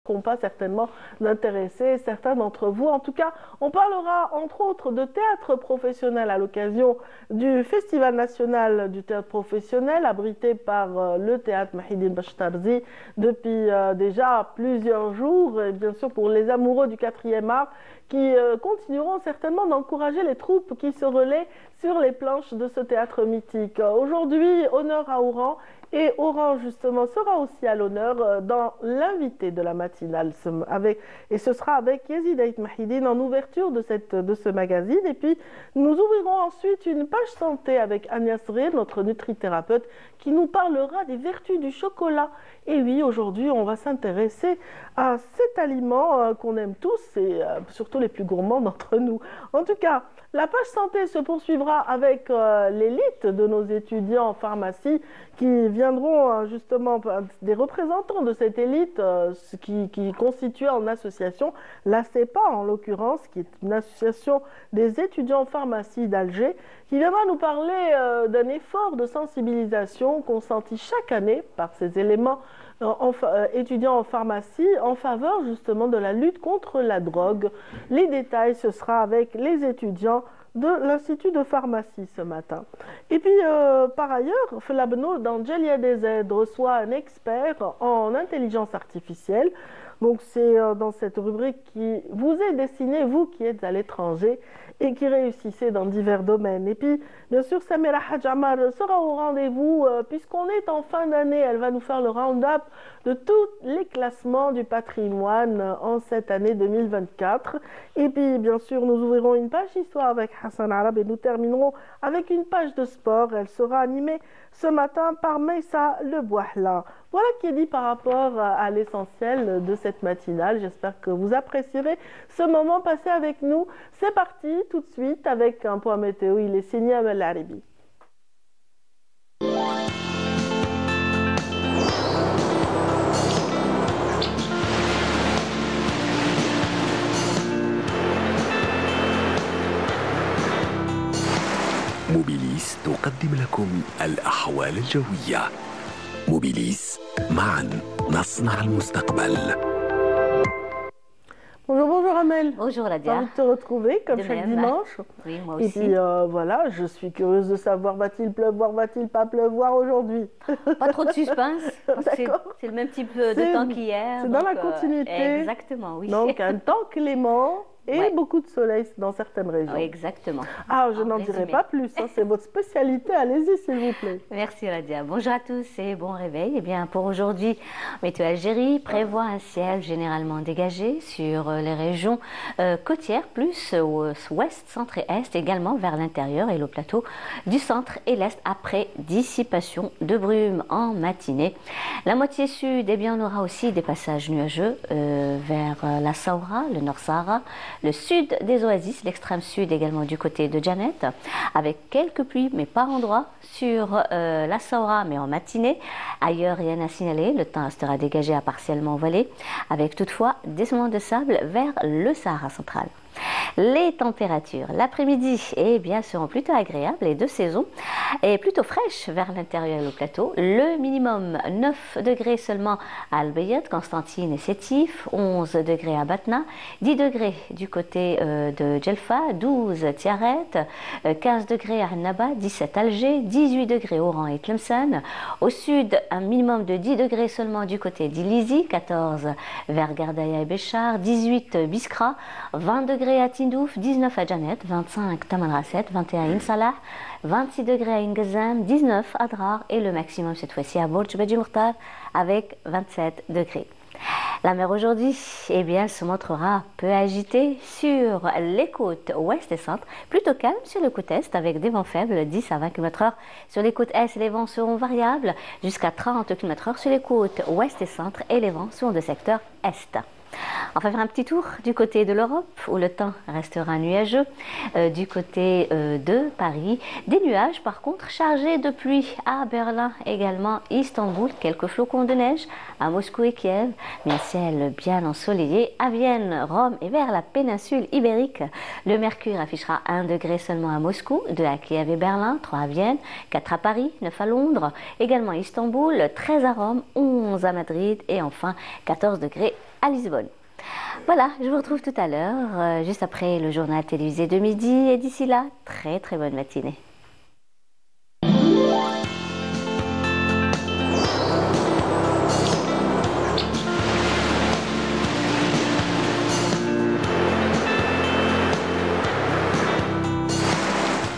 pas certainement d'intéresser certains d'entre vous. En tout cas, on parlera entre autres de théâtre professionnel à l'occasion du Festival national du théâtre professionnel abrité par le théâtre Mahidine Bachtarzi depuis déjà plusieurs jours. Et bien sûr pour les amoureux du 4e art qui continueront certainement d'encourager les troupes qui se relaient sur les planches de ce théâtre mythique. Aujourd'hui, honneur à Oran. Et Oran, justement, sera aussi à l'honneur dans l'invité de la matinale. Et ce sera avec Yazid Ait Mahidine en ouverture de ce magazine. Et puis, nous ouvrirons ensuite une page santé avec Agnès Srir, notre nutrithérapeute, qui nous parlera des vertus du chocolat. Et oui, aujourd'hui, on va s'intéresser à cet aliment qu'on aime tous et surtout les plus gourmands d'entre nous. En tout cas, la page santé se poursuivra avec l'élite de nos étudiants en pharmacie qui viendront justement des représentants de cette élite qui constitue en association la CEPA en l'occurrence, qui est une association des étudiants en pharmacie d'Alger, qui viendra nous parler d'un effort de sensibilisation consenti chaque année par ces éléments étudiants en pharmacie en faveur justement de la lutte contre la drogue. Les détails, ce sera avec les étudiants de l'Institut de pharmacie ce matin. Et puis, par ailleurs, Felabno d'Angelia DZ reçoit un expert en intelligence artificielle. Donc, c'est dans cette rubrique qui vous est destinée, vous qui êtes à l'étranger et qui réussissez dans divers domaines. Et puis, bien sûr, Samira Hadjamar sera au rendez-vous puisqu'on est en fin d'année. Elle va nous faire le round-up de tous les classements du patrimoine en cette année 2024. Et puis, bien sûr, nous ouvrirons une page histoire avec Hassan Arab et nous terminerons avec une page de sport. Elle sera animée ce matin par Meissa Lebouahla. Voilà qui est dit par rapport à l'essentiel de cette matinale. J'espère que vous apprécierez ce moment passé avec nous. C'est parti tout de suite avec un point météo. Il est signé Amel Aribi. موبيليس تقدم لكم الأحوال الجوية. موبيليس معا نصنع المستقبل. Bonjour, bonjour Amel. Bonjour Ladia. Envie de te retrouver comme chaque dimanche. Oui, moi aussi. Et puis voilà, je suis curieuse de savoir, va-t-il pleuvoir, va-t-il pas pleuvoir aujourd'hui? Pas trop de suspense. C'est le même type de temps qu'hier. C'est dans la continuité. Exactement, oui. Donc un temps clément. Et beaucoup de soleil dans certaines régions. Oui, exactement. Ah, je n'en dirai pas plus. Hein, c'est votre spécialité. Allez-y, s'il vous plaît. Merci, Radia. Bonjour à tous et bon réveil. Eh bien, pour aujourd'hui, Météo Algérie prévoit un ciel généralement dégagé sur les régions côtières, plus au ouest, centre et est, également vers l'intérieur et le plateau du centre et l'est, après dissipation de brumes en matinée. La moitié sud, eh bien, on aura aussi des passages nuageux vers la Saoura, le Nord Sahara, le sud des oasis, l'extrême sud également du côté de Janet, avec quelques pluies, mais par endroits, sur la Saoura, mais en matinée. Ailleurs, rien à signaler, le temps restera dégagé à partiellement voilé, avec toutefois des moments de sable vers le Sahara central. Les températures, l'après-midi, eh bien, seront plutôt agréables et de saison, et plutôt fraîches vers l'intérieur et le plateau. Le minimum 9 degrés seulement à Al-Bayat, Constantine et Sétif, 11 degrés à Batna, 10 degrés du côté de Djelfa, 12 Tiaret, 15 degrés à Annaba, 17 Alger, 18 degrés Oran et Tlemcen. Au sud, un minimum de 10 degrés seulement du côté d'Ilizi, 14 vers Gardaïa et Béchar, 18 Biskra, 20 degrés à Tindouf, 19 à Janet, 25 Tamanrasset, 21 à Insalah, 26 degrés à Ingazam, 19 à Drar et le maximum cette fois-ci à Bourj Badji Mourtar avec 27 degrés. La mer aujourd'hui, eh bien, se montrera peu agitée sur les côtes ouest et centre, plutôt calme sur le côte est avec des vents faibles, 10 à 20 km/h. Sur les côtes est, les vents seront variables jusqu'à 30 km/h sur les côtes ouest et centre et les vents seront de secteur est. On va faire un petit tour du côté de l'Europe où le temps restera nuageux. Du côté de Paris, des nuages par contre chargés de pluie à Berlin également, Istanbul, quelques flocons de neige à Moscou et Kiev, mais un ciel bien ensoleillé à Vienne, Rome et vers la péninsule ibérique. Le mercure affichera 1 degré seulement à Moscou, 2 à Kiev et Berlin, 3 à Vienne, 4 à Paris, 9 à Londres, également à Istanbul, 13 à Rome, 11 à Madrid et enfin 14 degrés à Lisbonne. Voilà, je vous retrouve tout à l'heure, juste après le journal télévisé de midi. Et d'ici là, très très bonne matinée.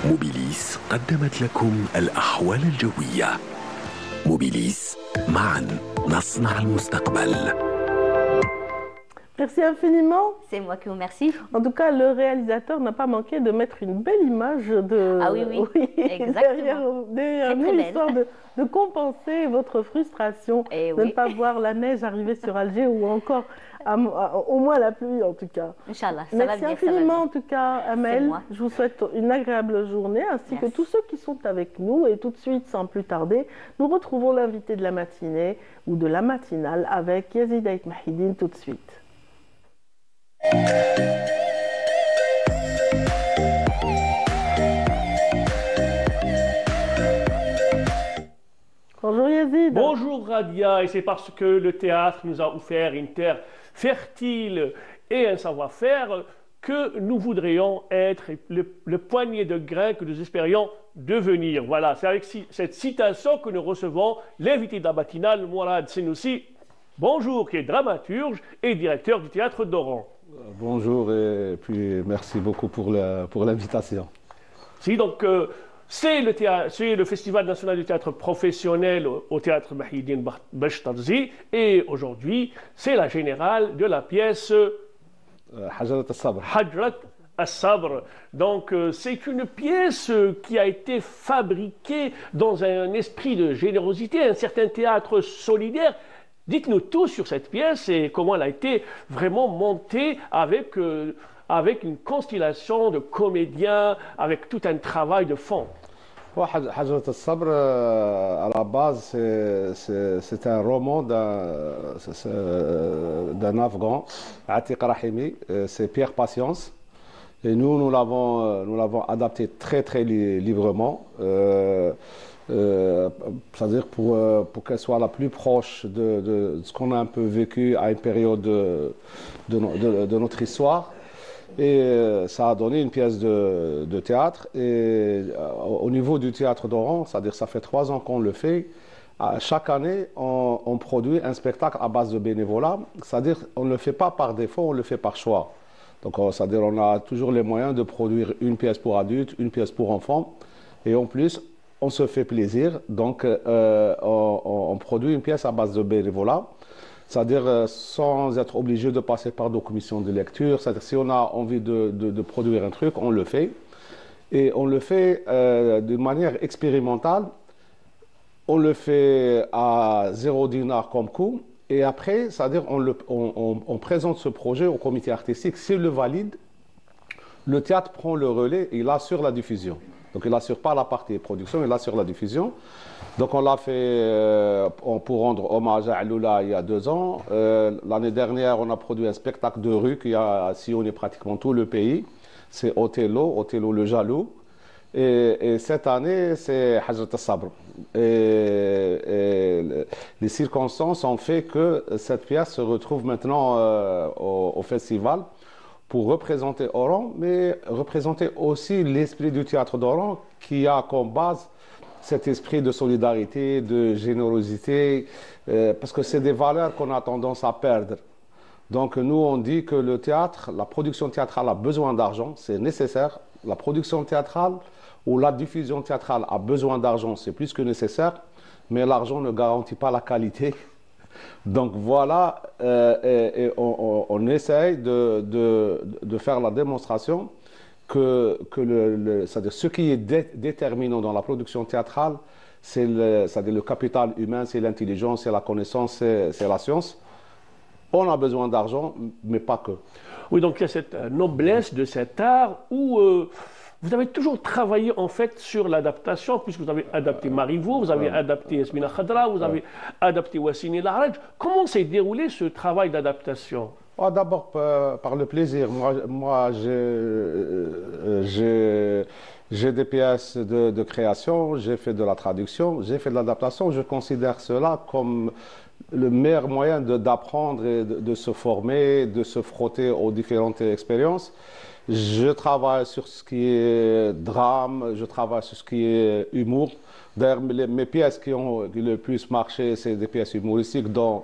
موبيليس قدمت لكم الأحوال الجوية. موبيليس، معا نصنع المستقبل. Merci infiniment. C'est moi qui vous remercie. En tout cas, le réalisateur n'a pas manqué de mettre une belle image de... Ah oui, exactement. derrière nous, histoire de compenser votre frustration de ne pas voir la neige arriver sur Alger ou encore au moins la pluie en tout cas. Inch'Allah, ça va bien. Merci infiniment en tout cas, Amel. Je vous souhaite une agréable journée ainsi que tous ceux qui sont avec nous. Et tout de suite, sans plus tarder, nous retrouvons l'invité de la matinée ou de la matinale avec Yazid Ait Mahidine tout de suite. Bonjour Yazid. Bonjour Radia, et c'est parce que le théâtre nous a offert une terre fertile et un savoir-faire que nous voudrions être le poignet de grains que nous espérions devenir. Voilà, c'est avec cette citation que nous recevons l'invité de la matinale, Mourad Senoussi. Bonjour, qui est dramaturge et directeur du théâtre d'Oran. Bonjour et puis merci beaucoup pour l'invitation. Si, donc c'est le Festival national du théâtre professionnel au théâtre Mahidine Bachtarzi et aujourd'hui c'est la générale de la pièce Hajrat al-Sabr. Hajrat al-Sabr. Donc c'est une pièce qui a été fabriquée dans un esprit de générosité, un certain théâtre solidaire. Dites-nous tout sur cette pièce et comment elle a été vraiment montée avec une constellation de comédiens, avec tout un travail de fond. Hajrat al-Sabr, à la base, c'est un roman d'un Afghan, Atiq Rahimi, c'est Pierre Patience. Et nous l'avons adapté très très librement. C'est-à-dire pour qu'elle soit la plus proche de ce qu'on a un peu vécu à une période de notre histoire. Et ça a donné une pièce de théâtre. Et au niveau du théâtre d'Oran, c'est-à-dire ça fait 3 ans qu'on le fait. Chaque année, on produit un spectacle à base de bénévolat. C'est-à-dire on ne le fait pas par défaut, on le fait par choix. Donc c'est-à-dire on a toujours les moyens de produire une pièce pour adultes, une pièce pour enfants. Et en plus, on se fait plaisir, donc on produit une pièce à base de bénévolat, c'est-à-dire sans être obligé de passer par des commissions de lecture. C'est-à-dire si on a envie de produire un truc, on le fait. Et on le fait d'une manière expérimentale. On le fait à 0 dinar comme coût. Et après, c'est-à-dire on présente ce projet au comité artistique. S'il le valide, le théâtre prend le relais et il assure la diffusion. Donc il n'assure pas la partie production, il assure la diffusion. Donc on l'a fait pour rendre hommage à Aloula il y a 2 ans. L'année dernière, on a produit un spectacle de rue qui a sillonné pratiquement tout le pays. C'est Othello le jaloux. Et cette année, c'est Hajrat al-Sabr. Et les circonstances ont fait que cette pièce se retrouve maintenant au festival pour représenter Oran, mais représenter aussi l'esprit du théâtre d'Oran qui a comme base cet esprit de solidarité, de générosité, parce que c'est des valeurs qu'on a tendance à perdre. Donc nous, on dit que le théâtre, la production théâtrale a besoin d'argent, c'est nécessaire. La production théâtrale ou la diffusion théâtrale a besoin d'argent, c'est plus que nécessaire, mais l'argent ne garantit pas la qualité. Donc voilà, et on essaye de faire la démonstration que c'est-à-dire ce qui est déterminant dans la production théâtrale, c'est le capital humain, c'est l'intelligence, c'est la connaissance, c'est la science. On a besoin d'argent, mais pas que. Oui, donc il y a cette noblesse de cet art où vous avez toujours travaillé en fait sur l'adaptation, puisque vous avez adapté Marivaux, vous avez adapté Yasmina Khadra, vous avez adapté Wassini Laraj. Comment s'est déroulé ce travail d'adaptation? D'abord par le plaisir. Moi j'ai des pièces de création, j'ai fait de la traduction, j'ai fait de l'adaptation. Je considère cela comme le meilleur moyen d'apprendre et de se former, de se frotter aux différentes expériences. Je travaille sur ce qui est drame, je travaille sur ce qui est humour. D'ailleurs, mes pièces qui ont le plus marché, c'est des pièces humoristiques dont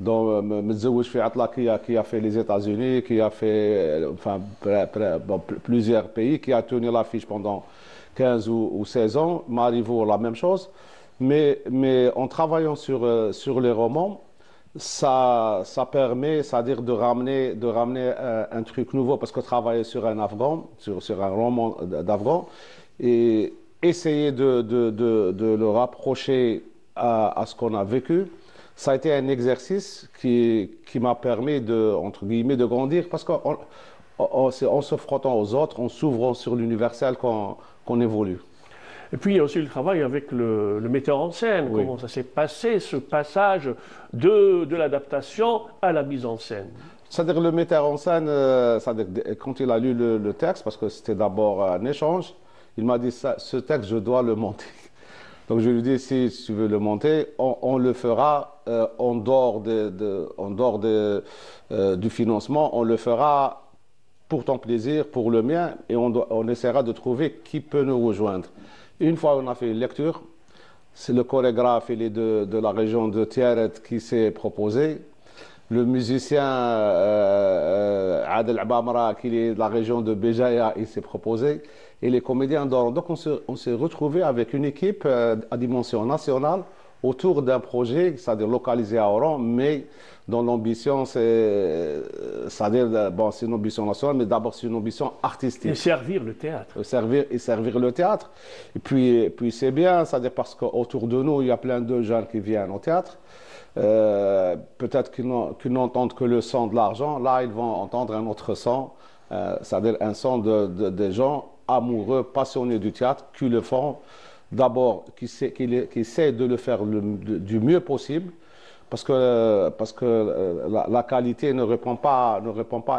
Mtزوج في عطلة qui a fait les États-Unis, qui a fait plusieurs pays, qui a tenu l'affiche pendant 15 ou 16 ans. Marivaux, la même chose. Mais en travaillant sur les romans, ça permet, c'est-à-dire de ramener un truc nouveau, parce que travailler sur un Afghan, sur un roman d'Afghan, et essayer de le rapprocher à ce qu'on a vécu, ça a été un exercice qui m'a permis entre guillemets, de grandir, parce qu'en se frottant aux autres, en s'ouvrant sur l'universel qu'on évolue. Et puis il y a aussi le travail avec le metteur en scène. Oui. Comment ça s'est passé, ce passage de l'adaptation à la mise en scène? C'est-à-dire le metteur en scène, quand il a lu le texte, parce que c'était d'abord un échange, il m'a dit ce texte, je dois le monter. Donc je lui ai dit, si tu veux le monter, on le fera en dehors du financement, on le fera pour ton plaisir, pour le mien, et on essaiera de trouver qui peut nous rejoindre. Une fois on a fait une lecture, c'est le chorégraphe de la région de Tiaret qui s'est proposé, le musicien Adel Abamra qui est de la région de Béjaïa, il s'est proposé, et les comédiens d'Oran. Donc on s'est retrouvés avec une équipe à dimension nationale autour d'un projet, c'est-à-dire localisé à Oran, mais dont l'ambition, c'est-à-dire, bon, c'est une ambition nationale, mais d'abord c'est une ambition artistique. Et servir le théâtre. Servir le théâtre. Et puis c'est bien, c'est-à-dire parce qu'autour de nous, il y a plein de jeunes qui viennent au théâtre. Peut-être qu'ils n'entendent que le son de l'argent. Là, ils vont entendre un autre son, c'est-à-dire un son des gens amoureux, passionnés du théâtre, qui le font d'abord, qui essaient de le faire du mieux possible, parce que la qualité ne répond pas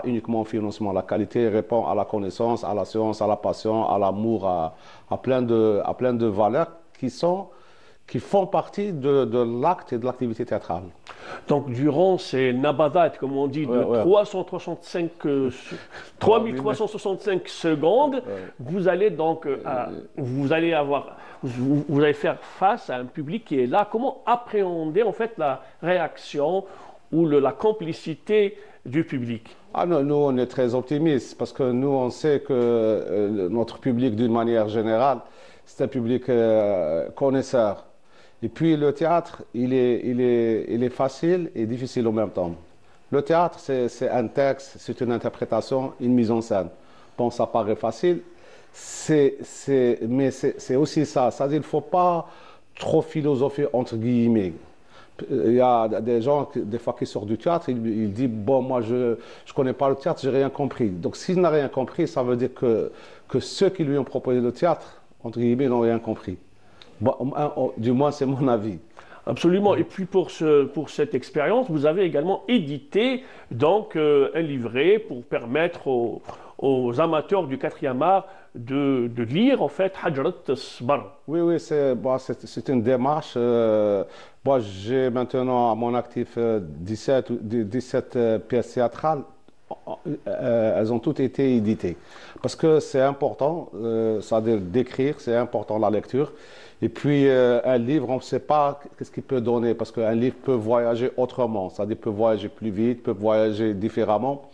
uniquement au financement. La qualité répond à la connaissance, à la science, à la passion, à l'amour, à plein de valeurs qui font partie de l'acte et de l'activité théâtrale. Donc, durant ces nabadat, comme on dit, de 3365 secondes, vous allez donc, vous allez faire face à un public qui est là. Comment appréhender en fait la réaction ou la complicité du public? Nous, on est très optimistes, parce que nous, on sait que notre public, d'une manière générale, c'est un public connaisseur. Et puis le théâtre, il est facile et difficile en même temps. Le théâtre, c'est un texte, c'est une interprétation, une mise en scène. Bon, ça paraît facile, mais c'est aussi ça. C'est-à-dire qu'il ne faut pas trop philosopher entre guillemets. Il y a des gens, des fois, qui sortent du théâtre, ils disent, bon, moi, je ne connais pas le théâtre, je n'ai rien compris. Donc, s'il n'a rien compris, ça veut dire que ceux qui lui ont proposé le théâtre, entre guillemets, n'ont rien compris. Bon, du moins, c'est mon avis. Absolument. Et puis pour cette expérience, vous avez également édité donc un livret pour permettre aux amateurs du 4e art de lire en fait Hajrat Sbar. Oui, c'est une démarche. Moi, j'ai maintenant à mon actif 17 pièces théâtrales. Elles ont toutes été éditées. Parce que c'est important, c'est-à-dire d'écrire, c'est important la lecture. Et puis un livre, on ne sait pas ce qu'il peut donner, parce qu'un livre peut voyager autrement, c'est-à-dire peut voyager plus vite, peut voyager différemment.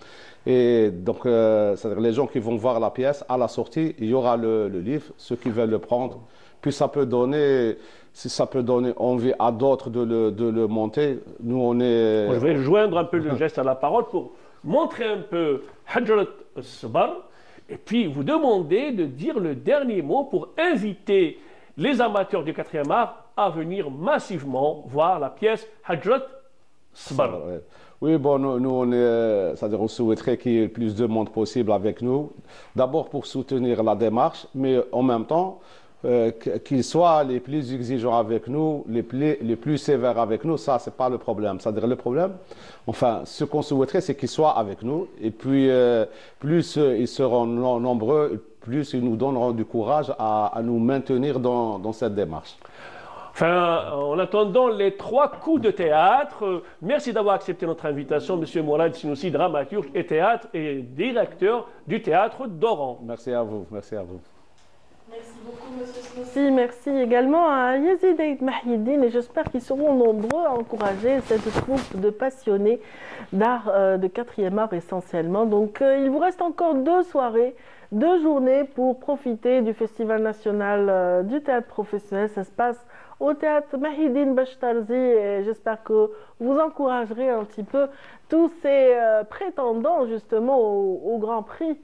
Et donc, c'est-à-dire les gens qui vont voir la pièce, à la sortie, il y aura le livre, ceux qui veulent le prendre. Puis ça peut donner envie à d'autres de le monter. Nous, on est... Je vais joindre un peu le geste à la parole pour montrer un peu Hajrat Sbar, et puis vous demander de dire le dernier mot pour inviter les amateurs du 4e art à venir massivement voir la pièce Hajrat Sbar. Oui, bon, nous on est, c'est-à-dire on souhaiterait qu'il y ait le plus de monde possible avec nous. D'abord pour soutenir la démarche, mais en même temps, qu'ils soient les plus exigeants avec nous, les plus sévères avec nous, ça, c'est pas le problème. C'est-à-dire le problème, enfin, ce qu'on souhaiterait, c'est qu'ils soient avec nous. Et puis, plus ils seront nombreux, plus ils nous donneront du courage à nous maintenir dans cette démarche. Enfin, en attendant les 3 coups de théâtre, merci d'avoir accepté notre invitation, Monsieur Mourad Sinoussi, dramaturge et théâtre et directeur du théâtre d'Oran. Merci à vous, merci à vous. Merci beaucoup, Monsieur Sinoussi. Merci également à Yazid Eid Mahiedine et j'espère qu'ils seront nombreux à encourager cette troupe de passionnés d'art, de 4e art essentiellement. Donc, il vous reste encore 2 soirées, 2 journées pour profiter du Festival national du théâtre professionnel. Ça se passe au théâtre Mahiedine Bachtarzi et j'espère que vous encouragerez un petit peu tous ces prétendants justement au Grand Prix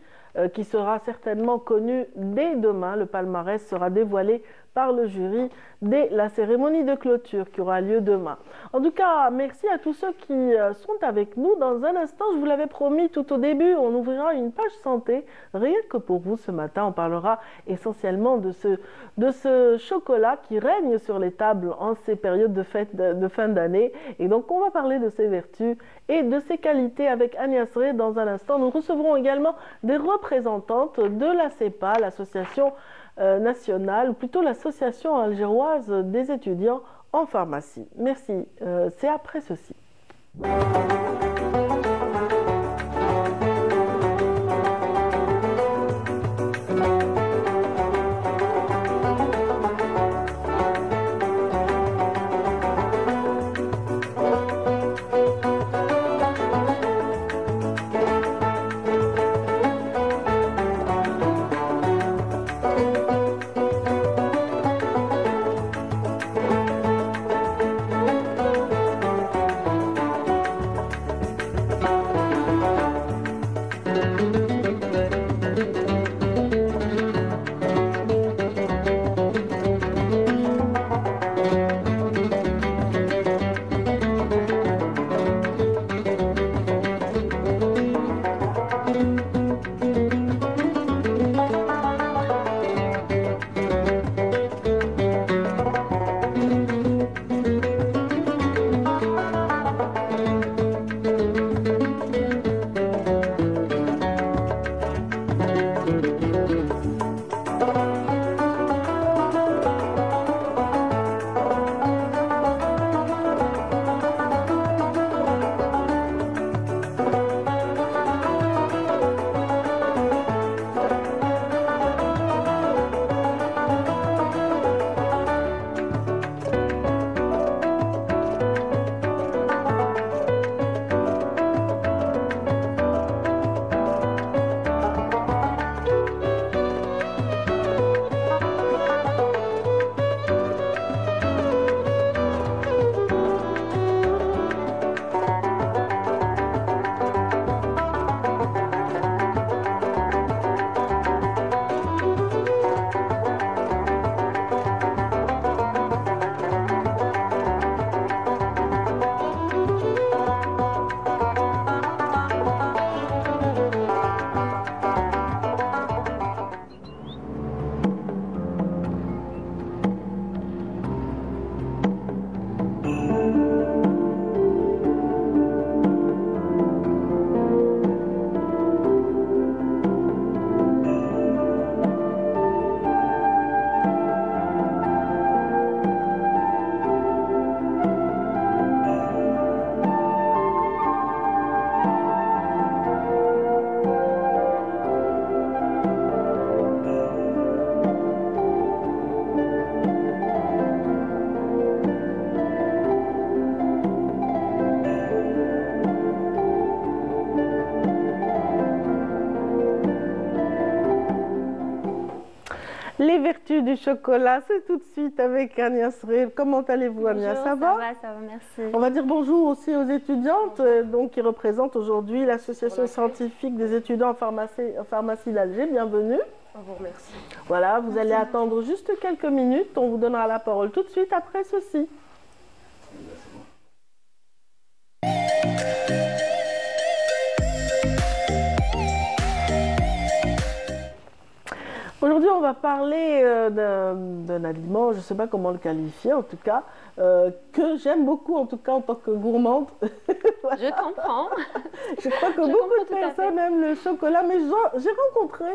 qui sera certainement connu dès demain. Le palmarès sera dévoilé par le jury dès la cérémonie de clôture qui aura lieu demain. En tout cas, merci à tous ceux qui sont avec nous. Dans un instant, je vous l'avais promis tout au début, on ouvrira une page santé, rien que pour vous ce matin. On parlera essentiellement de ce chocolat qui règne sur les tables en ces périodes de fin d'année. Et donc, on va parler de ses vertus et de ses qualités avec Agnès Rey dans un instant. Nous recevrons également des représentantes de la CEPA, l'association nationale, ou plutôt l'association algéroise des étudiants en pharmacie. Merci. C'est après ceci. Les vertus du chocolat, c'est tout de suite avec Agnès Rey. Comment allez-vous, Agnès? Ça va, merci. On va dire bonjour aussi aux étudiantes donc, qui représentent aujourd'hui l'association scientifique des étudiants en pharmacie d'Alger. Bienvenue. Je vous remercie. Voilà, vous allez attendre juste quelques minutes. On vous donnera la parole tout de suite après ceci. Aujourd'hui, on va parler d'un aliment, je ne sais pas comment le qualifier en tout cas, que j'aime beaucoup en tout cas en tant que gourmande. Voilà. Je comprends. Je crois que beaucoup de personnes aiment le chocolat, mais j'ai rencontré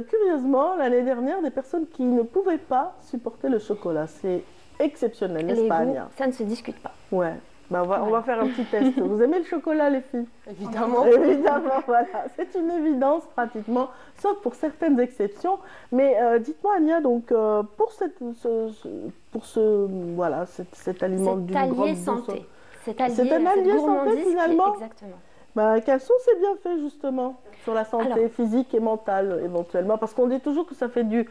curieusement l'année dernière des personnes qui ne pouvaient pas supporter le chocolat. C'est exceptionnel, n'est-ce pas, Ania? Ça ne se discute pas. Ouais. Ben on va faire un petit test. Vous aimez le chocolat, les filles? Évidemment. Évidemment, voilà. C'est une évidence pratiquement, sauf pour certaines exceptions. Mais dites-moi, Ania, donc pour cet aliment d'une grande santé. C'est un allié santé finalement. Exactement. Ben, quels sont ses bienfaits justement sur la santé physique et mentale éventuellement? Parce qu'on dit toujours que ça remonte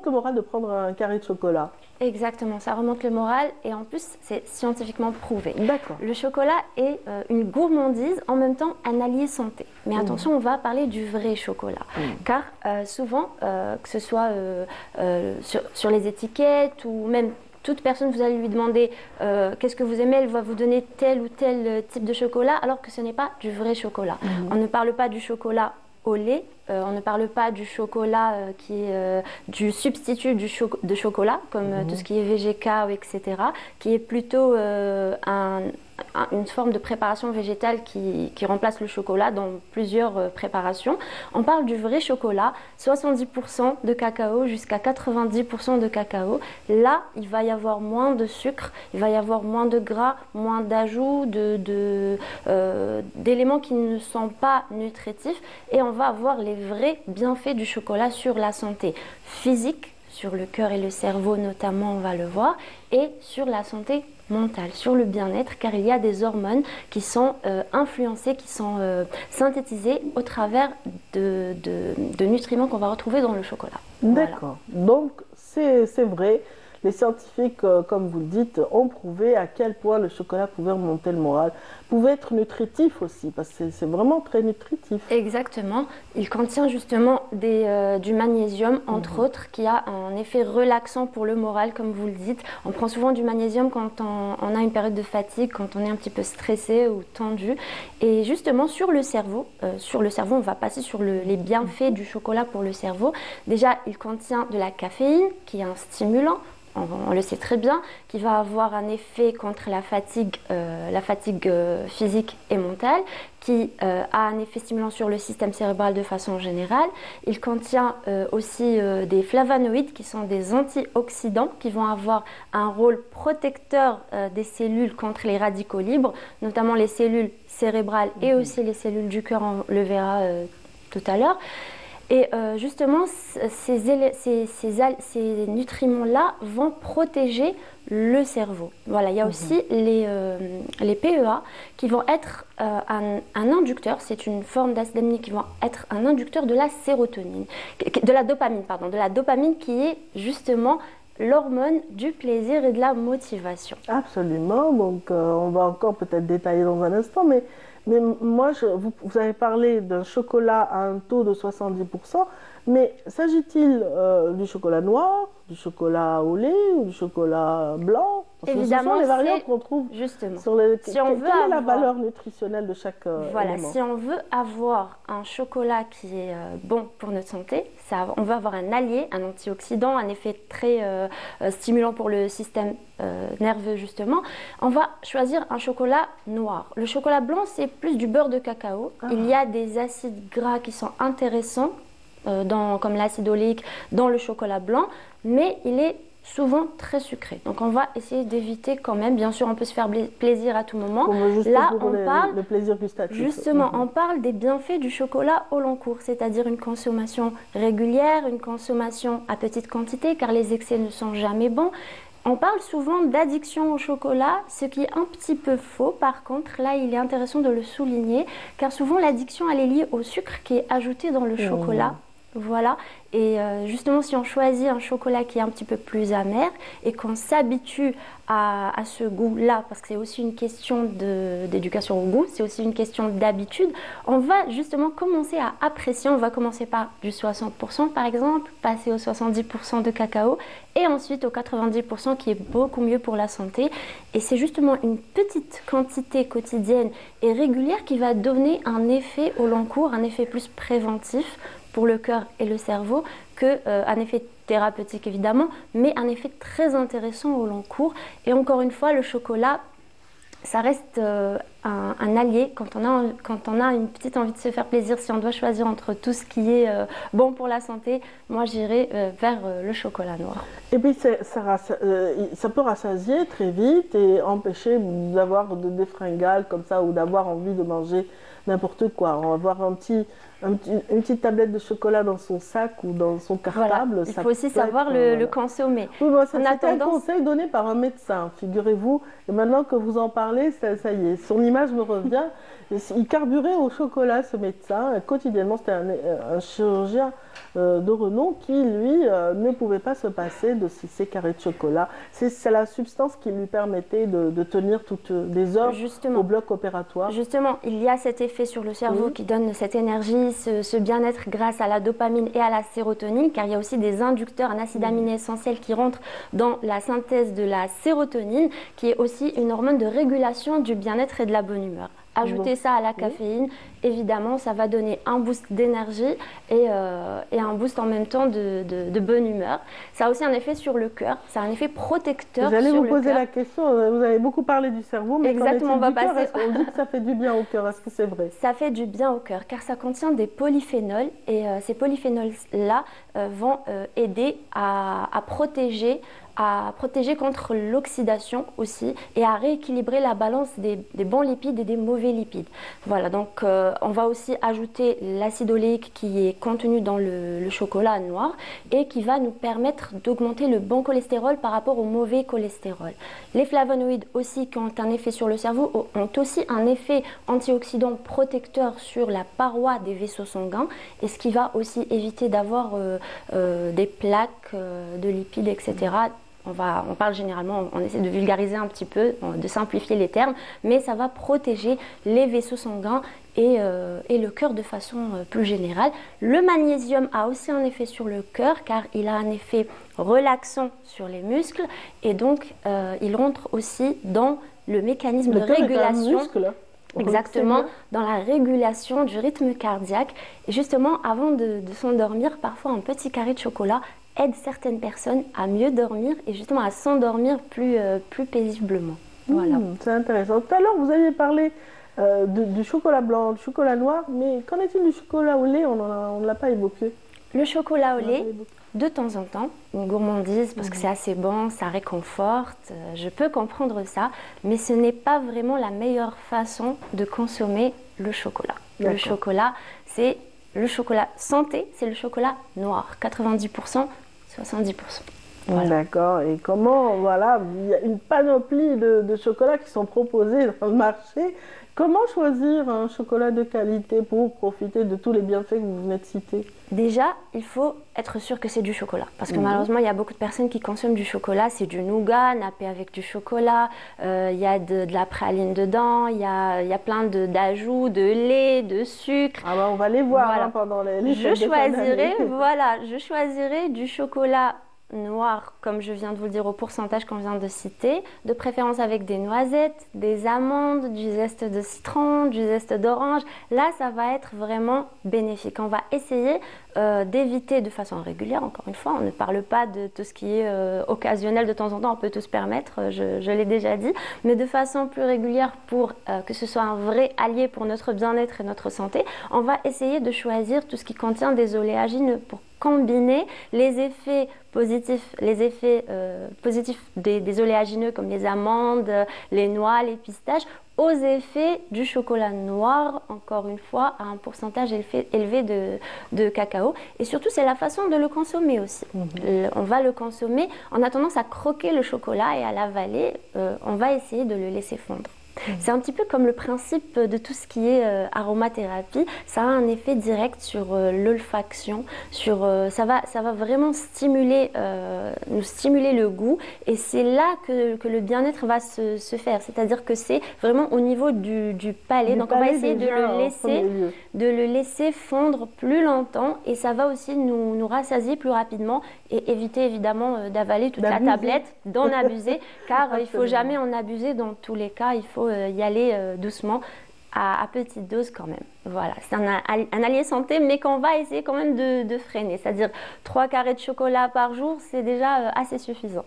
le moral de prendre un carré de chocolat. Exactement, ça remonte le moral et en plus c'est scientifiquement prouvé. D'accord. Le chocolat est une gourmandise, en même temps un allié santé. Mais attention, on va parler du vrai chocolat. Car souvent, que ce soit sur les étiquettes ou même toute personne, vous allez lui demander qu'est-ce que vous aimez, elle va vous donner tel ou tel type de chocolat, alors que ce n'est pas du vrai chocolat. On ne parle pas du chocolat au lait, on ne parle pas du chocolat qui est du substitut de chocolat, comme tout ce qui est VGK, etc., qui est plutôt une forme de préparation végétale qui remplace le chocolat dans plusieurs préparations. On parle du vrai chocolat, 70% de cacao jusqu'à 90% de cacao. Là, il va y avoir moins de sucre, il va y avoir moins de gras, moins d'ajouts, d'éléments qui ne sont pas nutritifs, et on va avoir les vrais bienfaits du chocolat sur la santé physique, sur le cœur et le cerveau notamment, on va le voir, et sur la santé mentale, sur le bien-être, car il y a des hormones qui sont influencées, qui sont synthétisées au travers de nutriments qu'on va retrouver dans le chocolat. D'accord. Voilà. Donc, c'est vrai. Les scientifiques, comme vous le dites, ont prouvé à quel point le chocolat pouvait remonter le moral, pouvait être nutritif aussi, parce que c'est vraiment très nutritif. Exactement. Il contient justement du magnésium, entre autres, qui a un effet relaxant pour le moral, comme vous le dites. On prend souvent du magnésium quand on a une période de fatigue, quand on est un petit peu stressé ou tendu. Et justement, sur le cerveau, on va passer sur les bienfaits du chocolat pour le cerveau. Déjà, il contient de la caféine, qui est un stimulant. On le sait très bien, qui va avoir un effet contre la fatigue physique et mentale, qui a un effet stimulant sur le système cérébral de façon générale. Il contient aussi des flavonoïdes qui sont des antioxydants qui vont avoir un rôle protecteur des cellules contre les radicaux libres, notamment les cellules cérébrales et aussi les cellules du cœur, on le verra tout à l'heure. Et justement, ces nutriments-là vont protéger le cerveau. Voilà, il y a aussi les PEA qui vont être un inducteur, c'est une forme d'acide aminé qui vont être un inducteur de la sérotonine, de la dopamine qui est justement l'hormone du plaisir et de la motivation. Absolument, donc on va encore peut-être détailler dans un instant, mais moi, vous avez parlé d'un chocolat à un taux de 70%, mais s'agit-il du chocolat noir, du chocolat au lait ou du chocolat blanc? Parce que ce sont les variantes qu'on trouve justement. Sur les... Quelle est la valeur nutritionnelle de chaque élément? Si on veut avoir un chocolat qui est bon pour notre santé, on veut avoir un allié, un antioxydant, un effet très stimulant pour le système nerveux justement, on va choisir un chocolat noir. Le chocolat blanc, c'est plus du beurre de cacao. Il y a des acides gras qui sont intéressants, comme l'acide oléique dans le chocolat blanc, mais il est souvent très sucré. Donc on va essayer d'éviter quand même. Bien sûr, on peut se faire plaisir à tout moment. Là, on parle le plaisir gustatif. Justement, on parle des bienfaits du chocolat au long cours, c'est-à-dire une consommation régulière, une consommation à petite quantité, car les excès ne sont jamais bons. On parle souvent d'addiction au chocolat, ce qui est un petit peu faux. Par contre, là, il est intéressant de le souligner, car souvent l'addiction, elle est liée au sucre qui est ajouté dans le chocolat. Voilà, et justement si on choisit un chocolat qui est un petit peu plus amer et qu'on s'habitue à ce goût-là, parce que c'est aussi une question d'éducation au goût, c'est aussi une question d'habitude, on va justement commencer à apprécier. On va commencer par du 60% par exemple, passer aux 70% de cacao et ensuite aux 90% qui est beaucoup mieux pour la santé. Et c'est justement une petite quantité quotidienne et régulière qui va donner un effet au long cours, un effet plus préventif pour le cœur et le cerveau qu'un effet thérapeutique évidemment, mais un effet très intéressant au long cours. Et encore une fois, le chocolat, ça reste un allié quand on a une petite envie de se faire plaisir. Si on doit choisir entre tout ce qui est bon pour la santé, moi j'irai vers le chocolat noir. Et puis ça peut rassasier très vite et empêcher d'avoir des fringales comme ça ou d'avoir envie de manger n'importe quoi. Avoir une petite tablette de chocolat dans son sac ou dans son cartable. Voilà. Il faut aussi savoir le consommer. Oui, bon, c'est un conseil donné par un médecin, figurez-vous. Et maintenant que vous en parlez, ça y est, son image me revient. Il carburait au chocolat, ce médecin. Quotidiennement, c'était un chirurgien de renom qui, lui, ne pouvait pas se passer de ces carrés de chocolat. C'est la substance qui lui permettait de tenir toutes des heures au bloc opératoire. Justement, il y a cet effet sur le cerveau qui donne cette énergie, ce bien-être grâce à la dopamine et à la sérotonine, car il y a aussi des inducteurs en acides aminés essentiels qui rentrent dans la synthèse de la sérotonine, qui est aussi une hormone de régulation du bien-être et de la bonne humeur. Ajouter ça à la caféine, évidemment, ça va donner un boost d'énergie et un boost en même temps de bonne humeur. Ça a aussi un effet sur le cœur, ça a un effet protecteur sur le cœur. J'allais vous poser la question, vous avez beaucoup parlé du cerveau, mais exactement, on dit que ça fait du bien au cœur, est-ce que c'est vrai? Ça fait du bien au cœur, car ça contient des polyphénols et ces polyphénols-là vont aider à protéger contre l'oxydation aussi et à rééquilibrer la balance des bons lipides et des mauvais lipides. Voilà, donc on va aussi ajouter l'acide oléique qui est contenu dans le chocolat noir et qui va nous permettre d'augmenter le bon cholestérol par rapport au mauvais cholestérol. Les flavonoïdes aussi qui ont un effet sur le cerveau ont aussi un effet antioxydant protecteur sur la paroi des vaisseaux sanguins et ce qui va aussi éviter d'avoir des plaques de lipides, etc. On parle généralement, on essaie de vulgariser un petit peu, de simplifier les termes, mais ça va protéger les vaisseaux sanguins et le cœur de façon plus générale. Le magnésium a aussi un effet sur le cœur car il a un effet relaxant sur les muscles et donc il rentre aussi dans le mécanisme de régulation. Exactement, dans la régulation du rythme cardiaque. Et justement, avant de s'endormir, parfois un petit carré de chocolat aide certaines personnes à mieux dormir et justement à s'endormir plus paisiblement. Voilà. C'est intéressant. Tout à l'heure, vous aviez parlé du chocolat blanc, du chocolat noir, mais qu'en est-il du chocolat au lait? On ne l'a pas évoqué. Le chocolat au lait, de temps en temps, une gourmandise parce que c'est assez bon, ça réconforte, je peux comprendre ça, mais ce n'est pas vraiment la meilleure façon de consommer le chocolat. Le chocolat, c'est le chocolat santé, c'est le chocolat noir, 90%, 70%. Voilà. D'accord, et comment, voilà, il y a une panoplie de chocolats qui sont proposés dans le marché. Comment choisir un chocolat de qualité pour profiter de tous les bienfaits que vous venez de citer? Déjà, il faut être sûr que c'est du chocolat. Parce que malheureusement, il y a beaucoup de personnes qui consomment du chocolat. C'est du nougat, nappé avec du chocolat. Il y a de la praline dedans. Il y a plein d'ajouts, de lait, de sucre. Ah ben, on va les voir pendant les je choisirai du chocolat noir, comme je viens de vous le dire, au pourcentage qu'on vient de citer, de préférence avec des noisettes, des amandes, du zeste de citron, du zeste d'orange. Là, ça va être vraiment bénéfique. On va essayer d'éviter de façon régulière, encore une fois, on ne parle pas de tout ce qui est occasionnel de temps en temps, on peut tout se permettre, je l'ai déjà dit, mais de façon plus régulière pour que ce soit un vrai allié pour notre bien-être et notre santé, on va essayer de choisir tout ce qui contient des oléagineux pour combiner les effets positifs, des oléagineux comme les amandes, les noix, les pistaches, aux effets du chocolat noir, encore une fois, à un pourcentage élevé de cacao. Et surtout, c'est la façon de le consommer aussi. On va le consommer, on a tendance à croquer le chocolat et à l'avaler, on va essayer de le laisser fondre. C'est un petit peu comme le principe de tout ce qui est aromathérapie, ça a un effet direct sur l'olfaction, ça va vraiment nous stimuler le goût et c'est là que le bien-être va se faire, c'est-à-dire que c'est vraiment au niveau du palais, donc on va essayer de le laisser fondre plus longtemps et ça va aussi nous rassasier plus rapidement et éviter évidemment d'avaler toute la tablette, d'en abuser car il ne faut jamais en abuser dans tous les cas, il faut y aller doucement à petite dose quand même. Voilà, c'est un allié santé, mais qu'on va essayer quand même de freiner. C'est-à-dire 3 carrés de chocolat par jour, c'est déjà assez suffisant.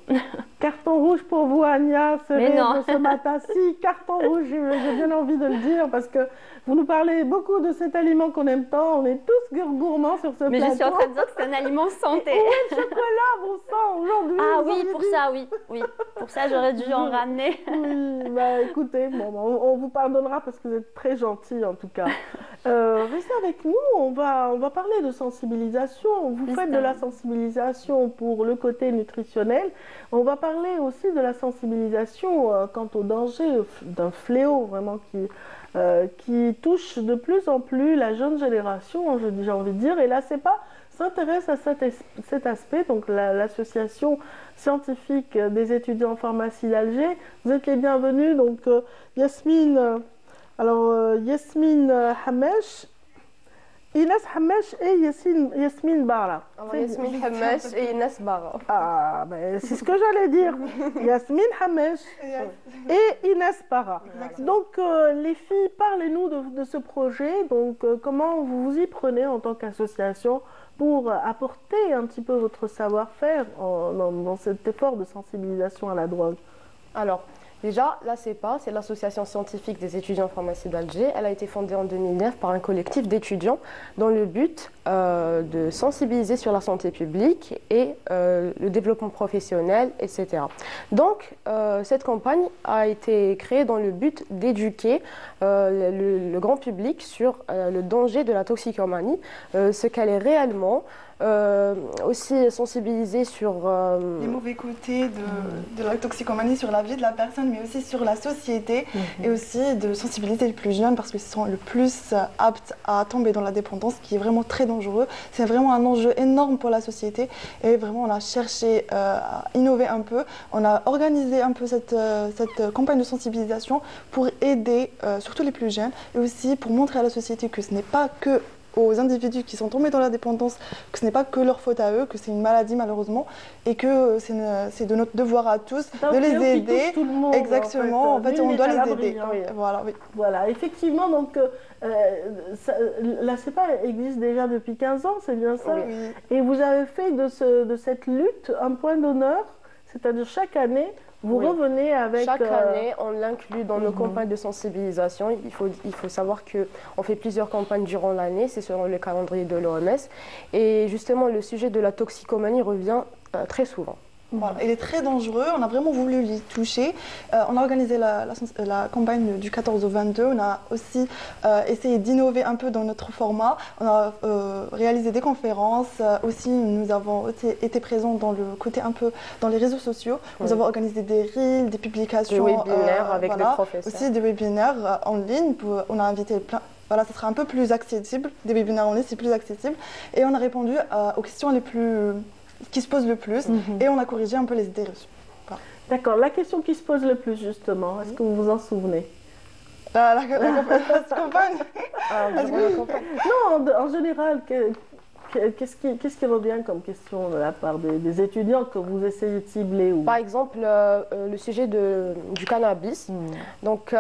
Carton rouge pour vous, Ania, ce matin. Si, carton rouge, j'ai bien envie de le dire, parce que vous nous parlez beaucoup de cet aliment qu'on aime tant. On est tous gourmands sur ce plateau. Mais je suis en train de dire que c'est un aliment santé. Et où est le chocolat, bon sang, aujourd'hui? Ah oui, pour ça, oui. Pour ça, j'aurais dû en ramener. Oui, bah écoutez, on vous pardonnera parce que vous êtes très gentils en tout cas. Restez avec nous, on va parler de sensibilisation. Vous faites de la sensibilisation pour le côté nutritionnel. On va parler aussi de la sensibilisation quant au danger d'un fléau vraiment qui touche de plus en plus la jeune génération, j'ai envie de dire. Et la CEPA s'intéresse à cet aspect, donc l'association scientifique des étudiants en pharmacie d'Alger. Vous êtes les bienvenus, donc Yasmine Hamesh, Inès Hamesh et Yasmine Bara. Yasmine Hamesh et Inès Bara. Ah, ben, c'est ce que j'allais dire. Yasmine Hamesh et Inès Bara. Donc, les filles, parlez-nous de ce projet. Donc, comment vous vous y prenez en tant qu'association pour apporter un petit peu votre savoir-faire dans cet effort de sensibilisation à la drogue? Alors, déjà, la CEPA, c'est l'association scientifique des étudiants en pharmacie d'Alger. Elle a été fondée en 2009 par un collectif d'étudiants dans le but de sensibiliser sur la santé publique et le développement professionnel, etc. Donc, cette campagne a été créée dans le but d'éduquer le grand public sur le danger de la toxicomanie, ce qu'elle est réellement, aussi sensibiliser sur les mauvais côtés de la toxicomanie sur la vie de la personne, mais aussi sur la société, et aussi de sensibiliser les plus jeunes parce qu'ils sont le plus aptes à tomber dans la dépendance, qui est vraiment très dangereux. C'est vraiment un enjeu énorme pour la société, et vraiment on a cherché à innover un peu. On a organisé un peu cette campagne de sensibilisation pour aider surtout les plus jeunes, et aussi pour montrer à la société que ce n'est pas que aux individus qui sont tombés dans la dépendance, que ce n'est pas que leur faute à eux, que c'est une maladie malheureusement, et que c'est de notre devoir à tous de les aider. Tout le monde, exactement, en fait on doit les aider. Hein. Voilà, effectivement, donc la CEPA existe déjà depuis 15 ans, c'est bien ça? Oui. Et vous avez fait de cette lutte un point d'honneur, c'est-à-dire chaque année, vous revenez avec... Chaque année, on l'inclut dans nos campagnes de sensibilisation. Il faut savoir qu'on fait plusieurs campagnes durant l'année, c'est selon le calendrier de l'OMS. Et justement, le sujet de la toxicomanie revient très souvent. Voilà. Il est très dangereux, on a vraiment voulu l'y toucher. On a organisé la campagne du 14 au 22, on a aussi essayé d'innover un peu dans notre format. On a réalisé des conférences, aussi nous avons été présents dans le côté un peu dans les réseaux sociaux. Nous avons organisé des reels, des publications. Des webinaires avec des professeurs. Aussi des webinaires en ligne, on a invité plein... Voilà, ça sera un peu plus accessible, des webinaires en ligne, c'est plus accessible. Et on a répondu aux questions qui se posent le plus, et on a corrigé un peu les idées reçues. Voilà. D'accord, la question qui se pose le plus justement, est-ce que vous vous en souvenez? La campagne Non, en général, qu'est-ce qui revient comme question de la part des étudiants que vous essayez de cibler ou... Par exemple, le sujet du cannabis. Donc,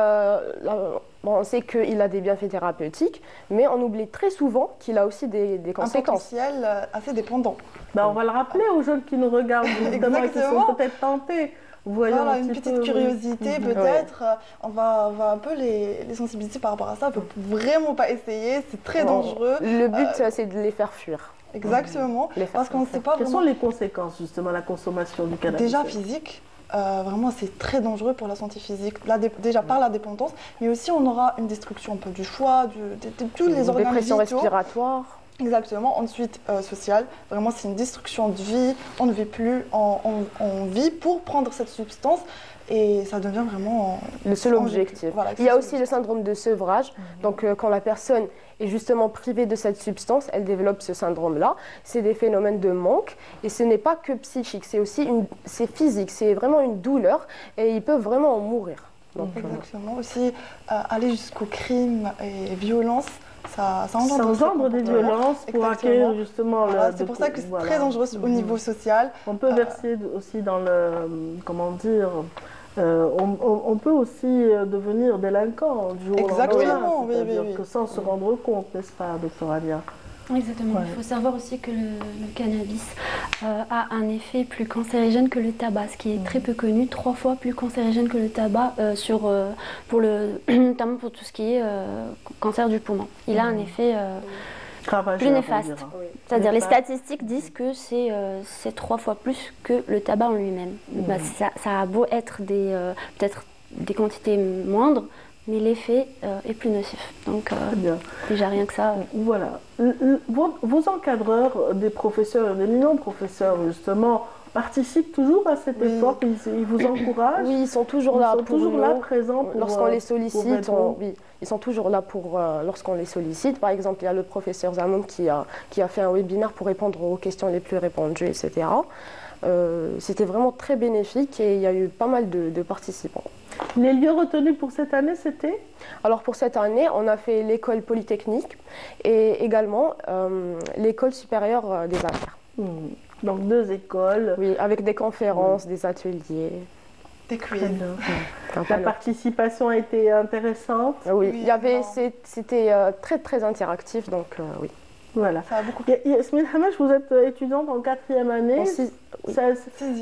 on sait qu'il a des bienfaits thérapeutiques, mais on oublie très souvent qu'il a aussi des conséquences. Un potentiel assez dépendant. On va le rappeler aux jeunes qui nous regardent justement et qui sont peut-être tentés. Voilà, une petite curiosité peut-être. On va un peu les sensibiliser par rapport à ça. Il ne faut vraiment pas essayer, c'est très dangereux. Le but, c'est de les faire fuir. Exactement, parce qu'on ne sait pas vraiment... Quelles sont les conséquences justement de la consommation du cannabis? Déjà physique. Vraiment, c'est très dangereux pour la santé physique, déjà par la dépendance, mais aussi on aura une destruction un peu du foie, de tous les organes vitaux. Dépression respiratoire. Exactement. Ensuite, sociale, vraiment c'est une destruction de vie, on ne vit plus, on vit pour prendre cette substance. Et ça devient vraiment le seul objectif. Voilà, il y a aussi le syndrome de sevrage. Donc, quand la personne est justement privée de cette substance, elle développe ce syndrome-là. C'est des phénomènes de manque. Et ce n'est pas que psychique, c'est aussi c'est physique. C'est vraiment une douleur et ils peuvent vraiment en mourir. Donc, exactement. Aussi, aller jusqu'au crime et violence. Ça engendre des violences pour acquérir justement... C'est pour ça que c'est très dangereux au niveau social. On peut verser aussi dans le... comment dire... on peut aussi devenir délinquant du jour au lendemain. Exactement, oui, C'est-à-dire oui. que sans se rendre compte, n'est-ce pas, docteur Alia? Exactement. Ouais. Il faut savoir aussi que le cannabis a un effet plus cancérigène que le tabac, ce qui est très peu connu, 3 fois plus cancérigène que le tabac, notamment pour tout ce qui est cancer du poumon. Il a un effet plus néfaste. C'est-à-dire les statistiques disent que c'est 3 fois plus que le tabac en lui-même. Bah, ça a beau être peut-être des quantités moindres, mais l'effet est plus nocif. Donc déjà rien que ça. Voilà. Vos encadreurs, des professeurs, des millions de professeurs justement, participent toujours à cet effort, ils vous encouragent? Oui, ils sont toujours là pour nous. Présents pour, lorsqu'on les sollicite. Oui, ils sont toujours là pour lorsqu'on les sollicite. Par exemple, il y a le professeur Zamoun qui a fait un webinaire pour répondre aux questions les plus répandues, etc. C'était vraiment très bénéfique et il y a eu pas mal de participants. Les lieux retenus pour cette année, c'était? Alors pour cette année, on a fait l'école polytechnique et également l'école supérieure des affaires. Donc 2 écoles. Oui, avec des conférences, des ateliers. Des quiz. La participation a été intéressante. Oui, c'était très très interactif, donc oui. Voilà. Ça a beaucoup... Yasmine Hamache, vous êtes étudiante en 4e année.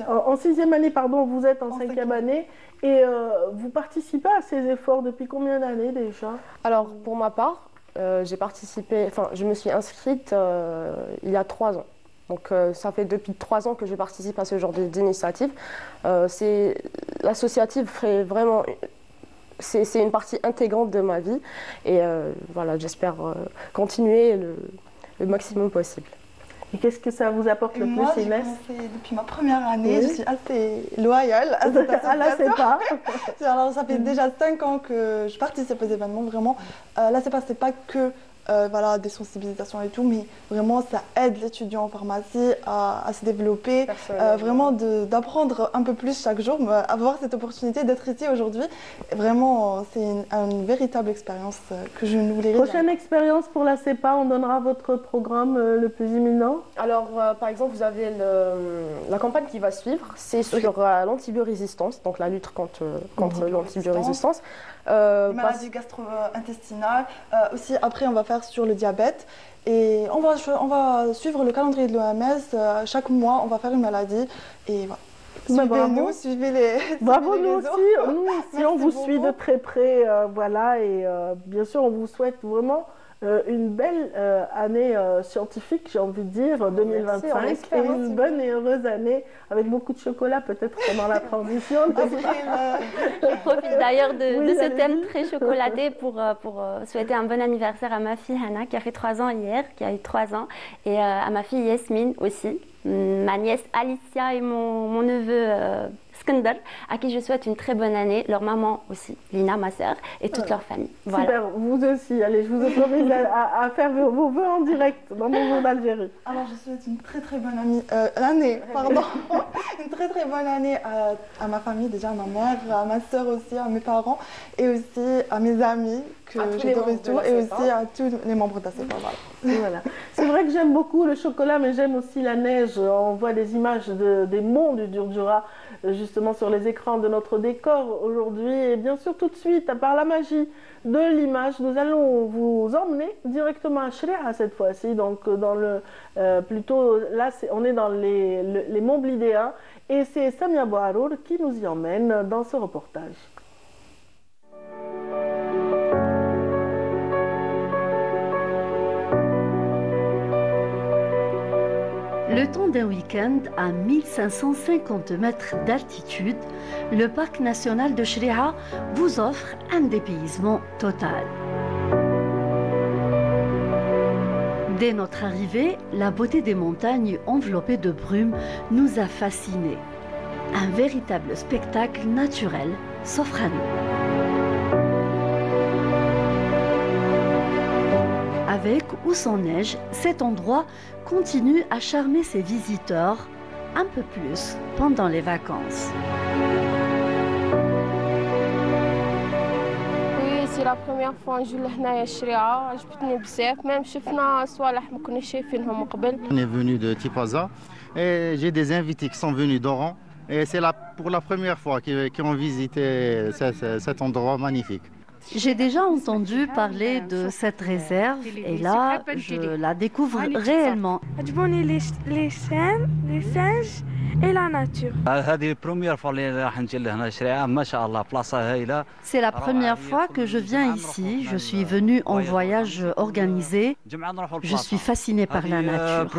En 6e année, pardon, vous êtes en 5e année. Et vous participez à ces efforts depuis combien d'années déjà? Alors, pour ma part, je me suis inscrite il y a 3 ans. Donc, ça fait depuis 3 ans que je participe à ce genre d'initiative. L'associative fait vraiment... C'est une partie intégrante de ma vie. Et voilà, j'espère continuer le maximum possible. Et qu'est-ce que ça vous apporte le moi, plus, Inès? J'ai commencé depuis ma première année, je suis assez loyale à cette association. Ah là, c'est pas. Alors, ça fait déjà 5 ans que je participe aux événements, vraiment. Là, c'est pas que voilà, des sensibilisations et tout, mais vraiment, ça aide l'étudiant en pharmacie à se développer, vraiment d'apprendre un peu plus chaque jour, avoir cette opportunité d'être ici aujourd'hui. Vraiment, c'est une véritable expérience que je ne voulais pas. Prochaine expérience pour la CEPA, on donnera votre programme le plus imminent? Alors, par exemple, vous avez la campagne qui va suivre, c'est sur l'antibiorésistance, donc la lutte contre l'antibiorésistance. Les maladies gastro-intestinales. Aussi, après, on va faire sur le diabète. Et on va suivre le calendrier de l'OMS. Chaque mois, on va faire une maladie. Et voilà. Suivez-nous, suivez les. Bravo, nous aussi, on vous suit de très près. Voilà, et bien sûr, on vous souhaite vraiment une belle année scientifique, j'ai envie de dire, 2025, et une bonne et heureuse année avec beaucoup de chocolat peut-être pendant la transition. Je profite d'ailleurs de ce thème très chocolaté pour souhaiter un bon anniversaire à ma fille Hana qui a fait 3 ans hier, qui a eu 3 ans, et à ma fille Yasmine aussi, ma nièce Alicia et mon neveu Skandar, à qui je souhaite une très bonne année, leur maman aussi, Lina, ma sœur, et toute leur famille. Voilà. Super, vous aussi, allez, je vous autorise à faire vos vœux en direct dans mon jour d'Algérie. Alors je souhaite une très très bonne année, une très très bonne année à ma famille, déjà à ma mère, à ma sœur aussi, à mes parents, et aussi à mes amis que j'adore et aussi à tous les membres de la CEPA. Voilà. C'est vrai que j'aime beaucoup le chocolat, mais j'aime aussi la neige. On voit des images des monts du Durdura justement sur les écrans de notre décor aujourd'hui. Et bien sûr, tout de suite, par la magie de l'image, nous allons vous emmener directement à Chréa cette fois-ci. Donc, dans plutôt là, on est dans les monts blidéens. Et c'est Samia Bouharour qui nous y emmène dans ce reportage. Le temps d'un week-end à 1550 mètres d'altitude, le parc national de Chréa vous offre un dépaysement total. Dès notre arrivée, la beauté des montagnes enveloppées de brume nous a fascinés. Un véritable spectacle naturel s'offre à nous. Avec ou sans neige, cet endroit continue à charmer ses visiteurs un peu plus pendant les vacances. Oui, c'est la première fois que je viens à Chréa. عجبتني بزاف, même شفنا صوالح ما كناش شايفينهم قبل. On est venu de Tipaza et j'ai des invités qui sont venus d'Oran Et c'est pour la première fois qu'ils ont visité cet endroit magnifique. J'ai déjà entendu parler de cette réserve et là, je la découvre réellement. Les singes et la nature. C'est la première fois que je viens ici. Je suis venue en voyage organisé. Je suis fascinée par la nature.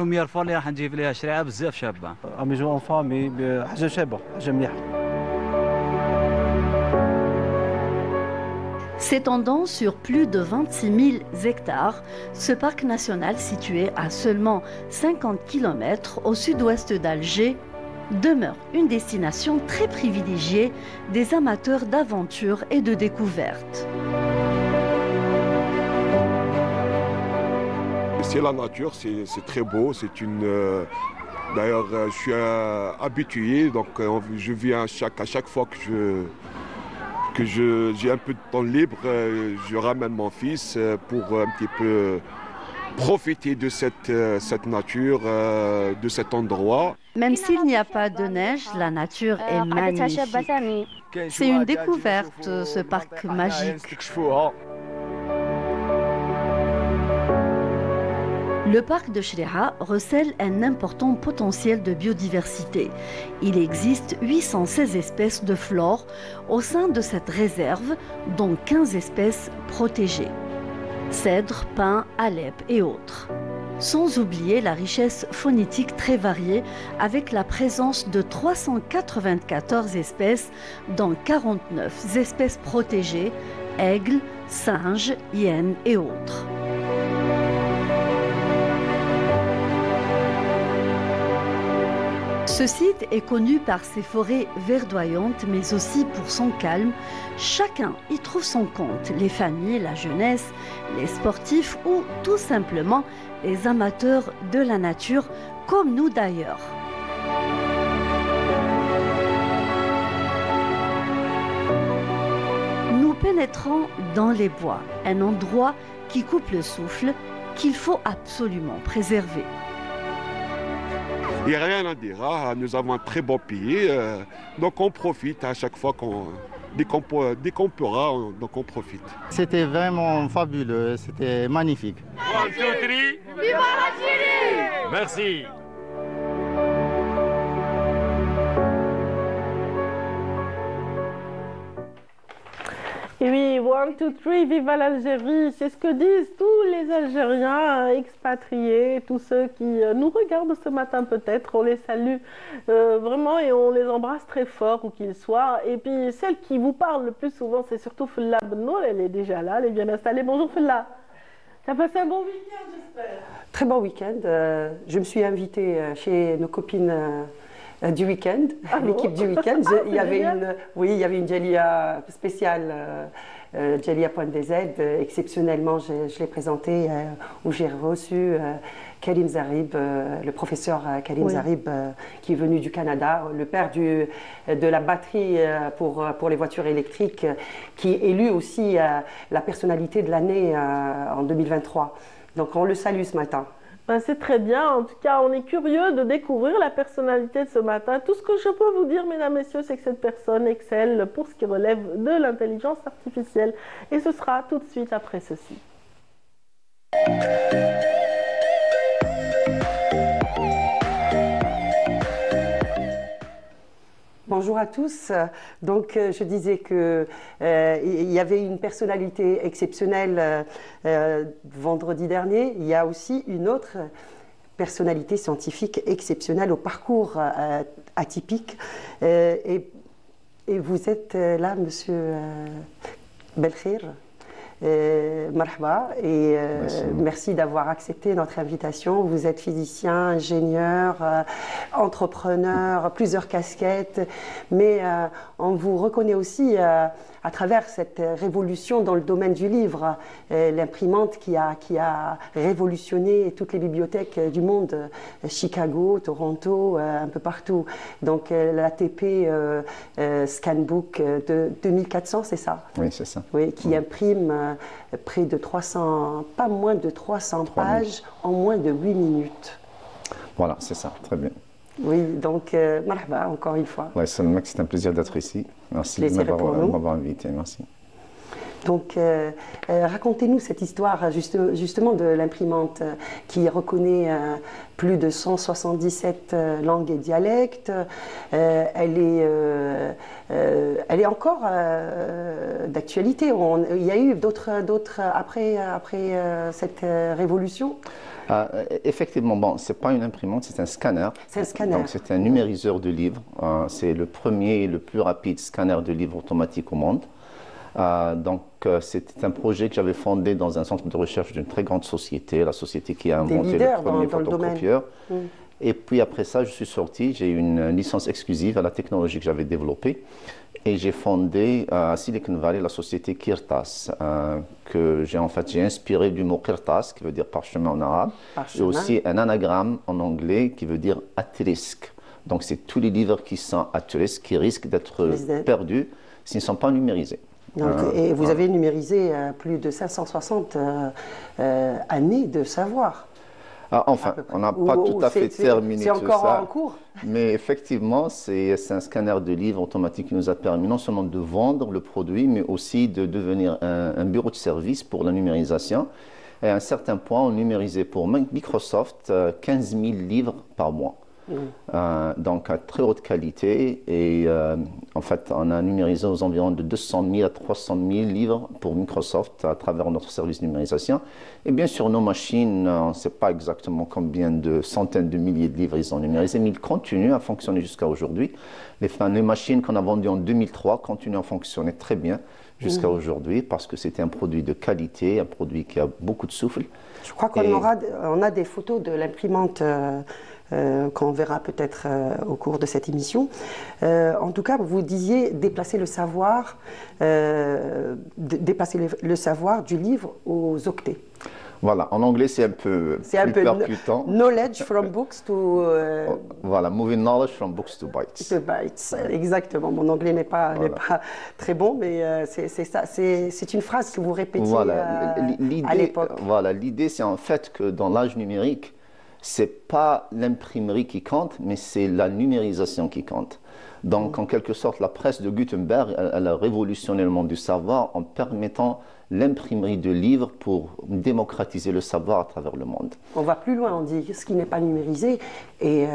S'étendant sur plus de 26 000 hectares, ce parc national situé à seulement 50 km au sud-ouest d'Alger demeure une destination très privilégiée des amateurs d'aventure et de découverte. C'est la nature, c'est très beau, c'est une... D'ailleurs, je suis habitué, donc je viens à chaque fois que j'ai un peu de temps libre, je ramène mon fils pour un petit peu profiter de cette nature, de cet endroit. Même s'il n'y a pas de neige, la nature est magnifique. C'est une découverte, ce parc magique. Le parc de Chréha recèle un important potentiel de biodiversité. Il existe 816 espèces de flore au sein de cette réserve, dont 15 espèces protégées. Cèdres, pins, alep et autres. Sans oublier la richesse phonétique très variée avec la présence de 394 espèces, dont 49 espèces protégées, aigles, singes, hyènes et autres. Ce site est connu par ses forêts verdoyantes, mais aussi pour son calme. Chacun y trouve son compte, les familles, la jeunesse, les sportifs ou tout simplement les amateurs de la nature, comme nous d'ailleurs. Nous pénétrons dans les bois, un endroit qui coupe le souffle, qu'il faut absolument préserver. Il n'y a rien à dire, hein. Nous avons un très beau pays, donc on profite à chaque fois dès qu'on pourra, donc on profite. C'était vraiment fabuleux, c'était magnifique. 1, 2, 3, viva l'Algérie! Merci. Et oui, 1, 2, 3, viva l'Algérie, c'est ce que disent tous les Algériens expatriés, tous ceux qui nous regardent ce matin peut-être, on les salue vraiment et on les embrasse très fort où qu'ils soient. Et puis celle qui vous parle le plus souvent, c'est surtout Fella Bennour, elle est déjà là, elle est bien installée. Bonjour Fella, tu as passé un bon week-end j'espère? Très bon week-end, je me suis invitée chez nos copines du week-end, l'équipe du week-end. Il y avait une Djalia spéciale, Djalia.dz. Exceptionnellement, je l'ai présentée où j'ai reçu Karim Zarib, le professeur Karim Zarib, qui est venu du Canada, le père de la batterie pour les voitures électriques, qui est élu aussi la personnalité de l'année en 2023. Donc on le salue ce matin. Ben, c'est très bien, en tout cas on est curieux de découvrir la personnalité de ce matin. Tout ce que je peux vous dire mesdames, messieurs, c'est que cette personne excelle pour ce qui relève de l'intelligence artificielle. Et ce sera tout de suite après ceci. Bonjour à tous. Donc, je disais que il y avait une personnalité exceptionnelle vendredi dernier. Il y a aussi une autre personnalité scientifique exceptionnelle au parcours atypique. Et vous êtes là, Monsieur Belkhir. Marhaba et merci d'avoir accepté notre invitation. Vous êtes physicien, ingénieur, entrepreneur, plusieurs casquettes, mais on vous reconnaît aussi à travers cette révolution dans le domaine du livre, l'imprimante qui a révolutionné toutes les bibliothèques du monde, Chicago, Toronto, un peu partout. Donc l'ATP Scanbook de 2400, c'est ça? Oui, c'est ça. Oui, qui imprime près de 300, pas moins de 300 pages en moins de 8 minutes. Voilà, c'est ça, très bien. Oui, donc, marhaba, encore une fois. Ouais, c'est un plaisir d'être ici. Merci de m'avoir invité. Merci. Donc, racontez-nous cette histoire justement de l'imprimante qui reconnaît plus de 177 langues et dialectes. Elle est encore d'actualité. Il y a eu d'autres après cette révolution. Effectivement, bon, ce n'est pas une imprimante, c'est un scanner. C'est un scanner. Donc, c'est un numériseur de livres. C'est le premier et le plus rapide scanner de livres automatique au monde. C'était un projet que j'avais fondé dans un centre de recherche d'une très grande société, la société qui a inventé le premier photocopieur. Et puis après ça, je suis sorti, j'ai eu une licence exclusive à la technologie que j'avais développée. Et j'ai fondé à Silicon Valley la société Kirtas, que j'ai inspiré du mot Kirtas, qui veut dire parchemin en arabe, et aussi un anagramme en anglais qui veut dire at risk. Donc c'est tous les livres qui sont at risk, qui risquent d'être perdus s'ils ne sont pas numérisés. Donc, et vous avez numérisé plus de 560 années de savoir. Enfin, on n'a pas tout à fait terminé tout ça. C'est encore en cours. Mais effectivement, c'est un scanner de livres automatique qui nous a permis non seulement de vendre le produit, mais aussi de devenir un bureau de service pour la numérisation. Et à un certain point, on numérisait pour Microsoft 15 000 livres par mois. Donc à très haute qualité, et en fait on a numérisé aux environs de 200 000 à 300 000 livres pour Microsoft à travers notre service de numérisation. Et bien sûr nos machines, on ne sait pas exactement combien de centaines de milliers de livres ils ont numérisés, mais ils continuent à fonctionner jusqu'à aujourd'hui. Les machines qu'on a vendues en 2003 continuent à fonctionner très bien jusqu'à aujourd'hui, parce que c'était un produit de qualité, un produit qui a beaucoup de souffle. Je crois qu'on a des photos de l'imprimante qu'on verra peut-être au cours de cette émission. En tout cas, vous disiez déplacer le savoir, déplacer le savoir du livre aux octets. Voilà, en anglais c'est un peu percutant. Knowledge from books to... Voilà, moving knowledge from books to bytes. To bytes, exactement. Mon anglais n'est pas très bon, mais c'est ça. C'est une phrase que vous répétiez à l'époque. Voilà, l'idée c'est en fait que dans l'âge numérique, c'est pas l'imprimerie qui compte, mais c'est la numérisation qui compte. Donc, en quelque sorte, la presse de Gutenberg, elle a révolutionné le monde du savoir en permettant l'imprimerie de livres pour démocratiser le savoir à travers le monde. On va plus loin, on dit ce qui n'est pas numérisé et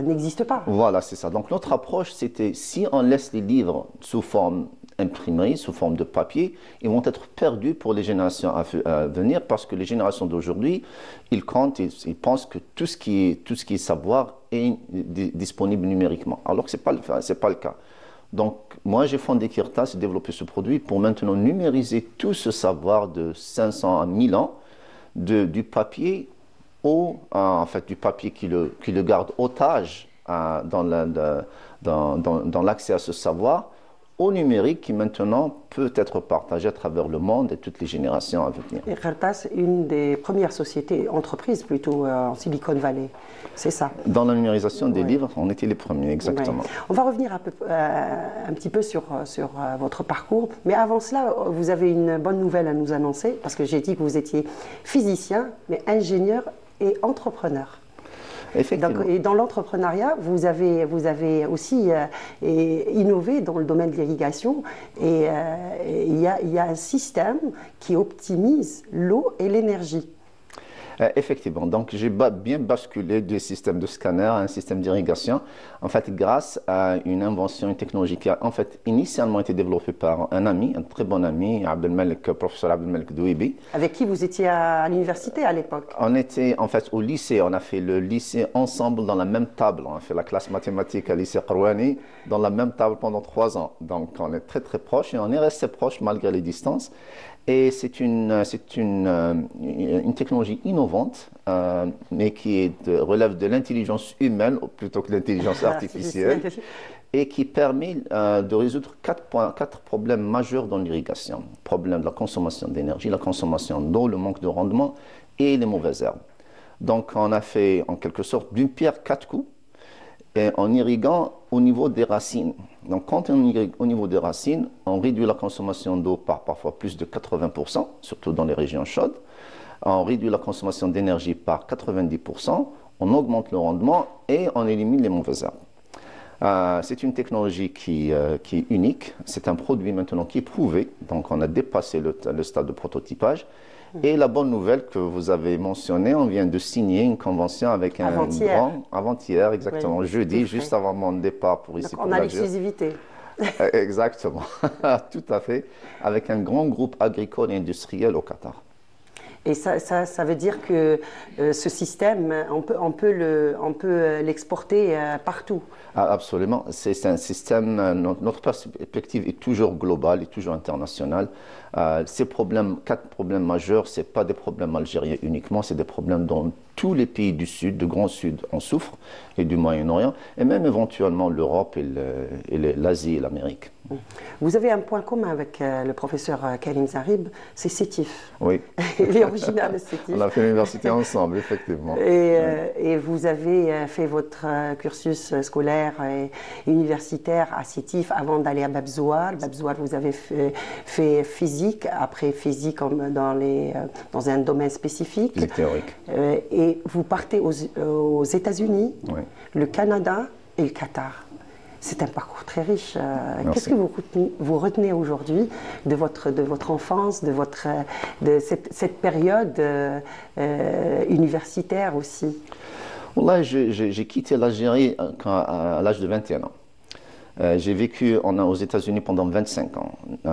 n'existe pas. Voilà, c'est ça. Donc, notre approche, c'était si on laisse les livres sous forme imprimés, sous forme de papier, ils vont être perdus pour les générations à venir, parce que les générations d'aujourd'hui, ils comptent, ils pensent que tout ce qui est savoir est disponible numériquement, alors que ce n'est pas le cas. Donc, moi, j'ai fondé Kirtas et développé ce produit pour maintenant numériser tout ce savoir de 500 à 1000 ans, du papier du papier qui le garde otage dans l'accès à ce savoir, au numérique qui maintenant peut être partagé à travers le monde et toutes les générations à venir. Et Kirtas, une des premières entreprises plutôt en Silicon Valley, c'est ça? Dans la numérisation des livres, on était les premiers, exactement. Ouais. On va revenir un petit peu sur votre parcours, mais avant cela, vous avez une bonne nouvelle à nous annoncer, parce que j'ai dit que vous étiez physicien, mais ingénieur et entrepreneur. Donc, et dans l'entrepreneuriat, vous avez aussi innové dans le domaine de l'irrigation, et il y a un système qui optimise l'eau et l'énergie. Effectivement, donc j'ai bien basculé du système de scanner à un système d'irrigation, en fait grâce à une invention, une technologie qui a en fait initialement été développée par un ami, un très bon ami, professeur Abdelmalek Douibi. Avec qui vous étiez à l'université à l'époque? On était en fait au lycée, on a fait le lycée ensemble dans la même table, on a fait la classe mathématique à lycée Qarouani dans la même table pendant 3 ans, donc on est très très proches et on est resté proches malgré les distances. Et c'est une technologie innovante, mais qui relève de l'intelligence humaine plutôt que de l'intelligence artificielle, et qui permet de résoudre 4 problèmes majeurs dans l'irrigation. Le problème de la consommation d'énergie, la consommation d'eau, le manque de rendement et les mauvaises herbes. Donc on a fait en quelque sorte d'une pierre 4 coups, et en irriguant au niveau des racines. Donc quand on irrigue au niveau des racines, on réduit la consommation d'eau par parfois plus de 80%, surtout dans les régions chaudes. On réduit la consommation d'énergie par 90%. on augmente le rendement et on élimine les mauvaises herbes. C'est une technologie qui est unique. C'est un produit maintenant qui est prouvé. Donc, on a dépassé le stade de prototypage. Et la bonne nouvelle que vous avez mentionnée, on vient de signer une convention avec un grand... Avant-hier, exactement, oui, jeudi, juste avant mon départ pour ici. Donc, on a l'exclusivité. Exactement, tout à fait, avec un grand groupe agricole et industriel au Qatar. Et ça veut dire que ce système, on peut l'exporter partout. Ah, absolument. C'est un système, notre perspective est toujours globale et toujours internationale. Ces problèmes, 4 problèmes majeurs, ce n'est pas des problèmes algériens uniquement, c'est des problèmes dont tous les pays du Sud, du Grand Sud en souffrent, et du Moyen-Orient, et même éventuellement l'Europe et l'Asie et l'Amérique. Vous avez un point commun avec le professeur Karim Zarib, c'est Sétif. Oui. Il est originaire de Sétif. On a fait l'université ensemble, effectivement. Et vous avez fait votre cursus scolaire et universitaire à Sétif avant d'aller à Babzouar. Babzouar, vous avez fait physique, après physique dans un domaine spécifique. Physique théorique. Et vous partez aux États-Unis, oui, le Canada et le Qatar. C'est un parcours très riche. Qu'est-ce que vous retenez aujourd'hui de votre enfance, de cette période universitaire aussi? Là, j'ai quitté l'Algérie à l'âge de 21 ans. J'ai vécu aux États-Unis pendant 25 ans,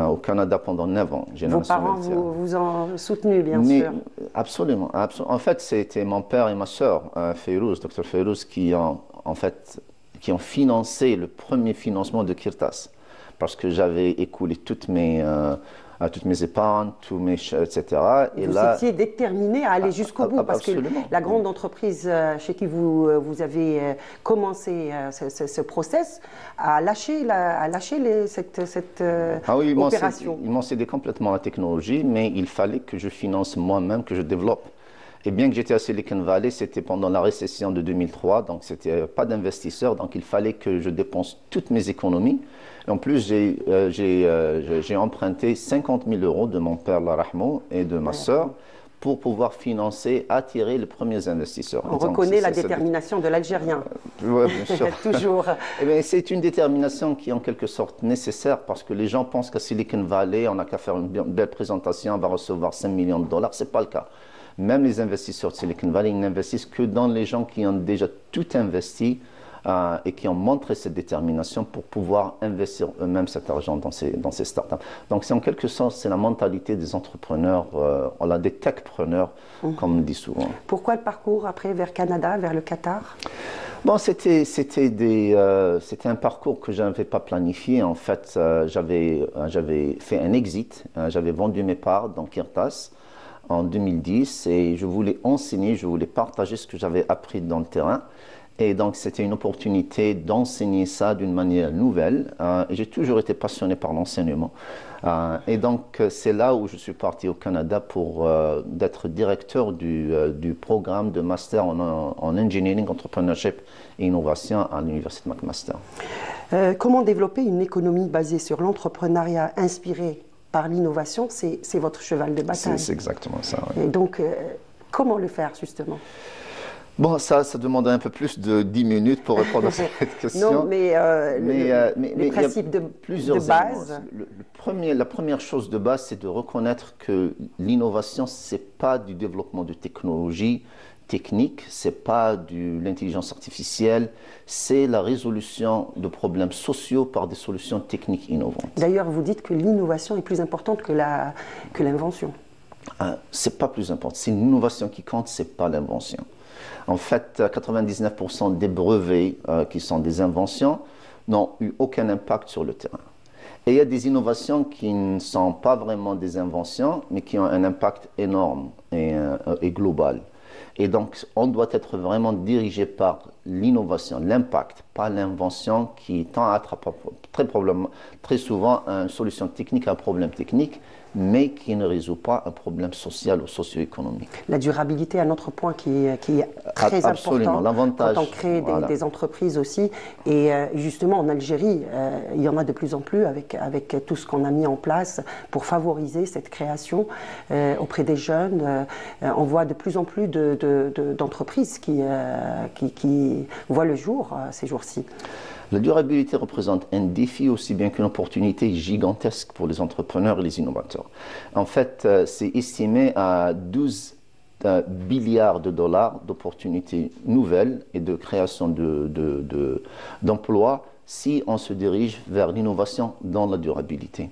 au Canada pendant 9 ans. Vos parents vous ont soutenu, bien sûr. Absolument, En fait, c'était mon père et ma sœur, Fayrouz, Dr Fayrouz, qui ont financé le premier financement de Kirtas. Parce que j'avais écoulé toutes mes épargnes, etc. Et vous étiez déterminé à aller jusqu'au bout, parce que la grande entreprise chez qui vous avez commencé ce process a lâché cette opération. Ils m'ont cédé complètement la technologie, mais il fallait que je finance moi-même, que je développe. Et bien que j'étais à Silicon Valley, c'était pendant la récession de 2003, donc c'était pas d'investisseurs, donc il fallait que je dépense toutes mes économies. Et en plus, j'ai emprunté 50 000 € de mon père Larahmo et de ma sœur pour pouvoir attirer les premiers investisseurs. On reconnaît la détermination de l'Algérien. Oui, bien sûr. Toujours. C'est une détermination qui est en quelque sorte nécessaire, parce que les gens pensent qu'à Silicon Valley, on n'a qu'à faire une belle présentation, on va recevoir 5 millions de dollars. Ce n'est pas le cas. Même les investisseurs de Silicon Valley, ils n'investissent que dans les gens qui ont déjà tout investi et qui ont montré cette détermination pour pouvoir investir eux-mêmes cet argent dans ces startups. Donc, c'est en quelque sorte, c'est la mentalité des entrepreneurs, des techpreneurs, comme on dit souvent. Pourquoi le parcours après vers Canada, vers le Qatar? Bon, c'était un parcours que je n'avais pas planifié. En fait, j'avais fait un exit, j'avais vendu mes parts dans Kirtas en 2010 et je voulais enseigner, je voulais partager ce que j'avais appris dans le terrain. Et donc, c'était une opportunité d'enseigner ça d'une manière nouvelle. Et j'ai toujours été passionné par l'enseignement. Et donc, c'est là où je suis parti au Canada pour d'être directeur du programme de master en Engineering, Entrepreneurship et Innovation à l'Université McMaster. Comment développer une économie basée sur l'entrepreneuriat inspiré par l'innovation? C'est votre cheval de bataille. C'est exactement ça. Oui. Et donc, comment le faire justement? Bon, ça demande un peu plus de 10 minutes pour répondre à cette question. Non, mais les principes de base. La première chose de base, c'est de reconnaître que l'innovation, ce n'est pas du développement de technologies techniques, ce n'est pas de l'intelligence artificielle, c'est la résolution de problèmes sociaux par des solutions techniques innovantes. D'ailleurs, vous dites que l'innovation est plus importante que l'invention. C'est pas plus important, c'est l'innovation qui compte, c'est pas l'invention. En fait, 99% des brevets qui sont des inventions n'ont eu aucun impact sur le terrain. Et il y a des innovations qui ne sont pas vraiment des inventions, mais qui ont un impact énorme et global. Et donc, on doit être vraiment dirigé par l'innovation, l'impact, pas l'invention qui tend à attraper très souvent une solution technique à un problème technique, mais qui ne résout pas un problème social ou socio-économique. La durabilité est un autre point qui est très Absolument. important quand on crée des entreprises aussi. Et justement, en Algérie, il y en a de plus en plus avec tout ce qu'on a mis en place pour favoriser cette création auprès des jeunes. On voit de plus en plus d'entreprises qui voient le jour ces jours-ci. La durabilité représente un défi aussi bien qu'une opportunité gigantesque pour les entrepreneurs et les innovateurs. En fait, c'est estimé à 12 milliards de dollars d'opportunités nouvelles et de création d'emplois si on se dirige vers l'innovation dans la durabilité.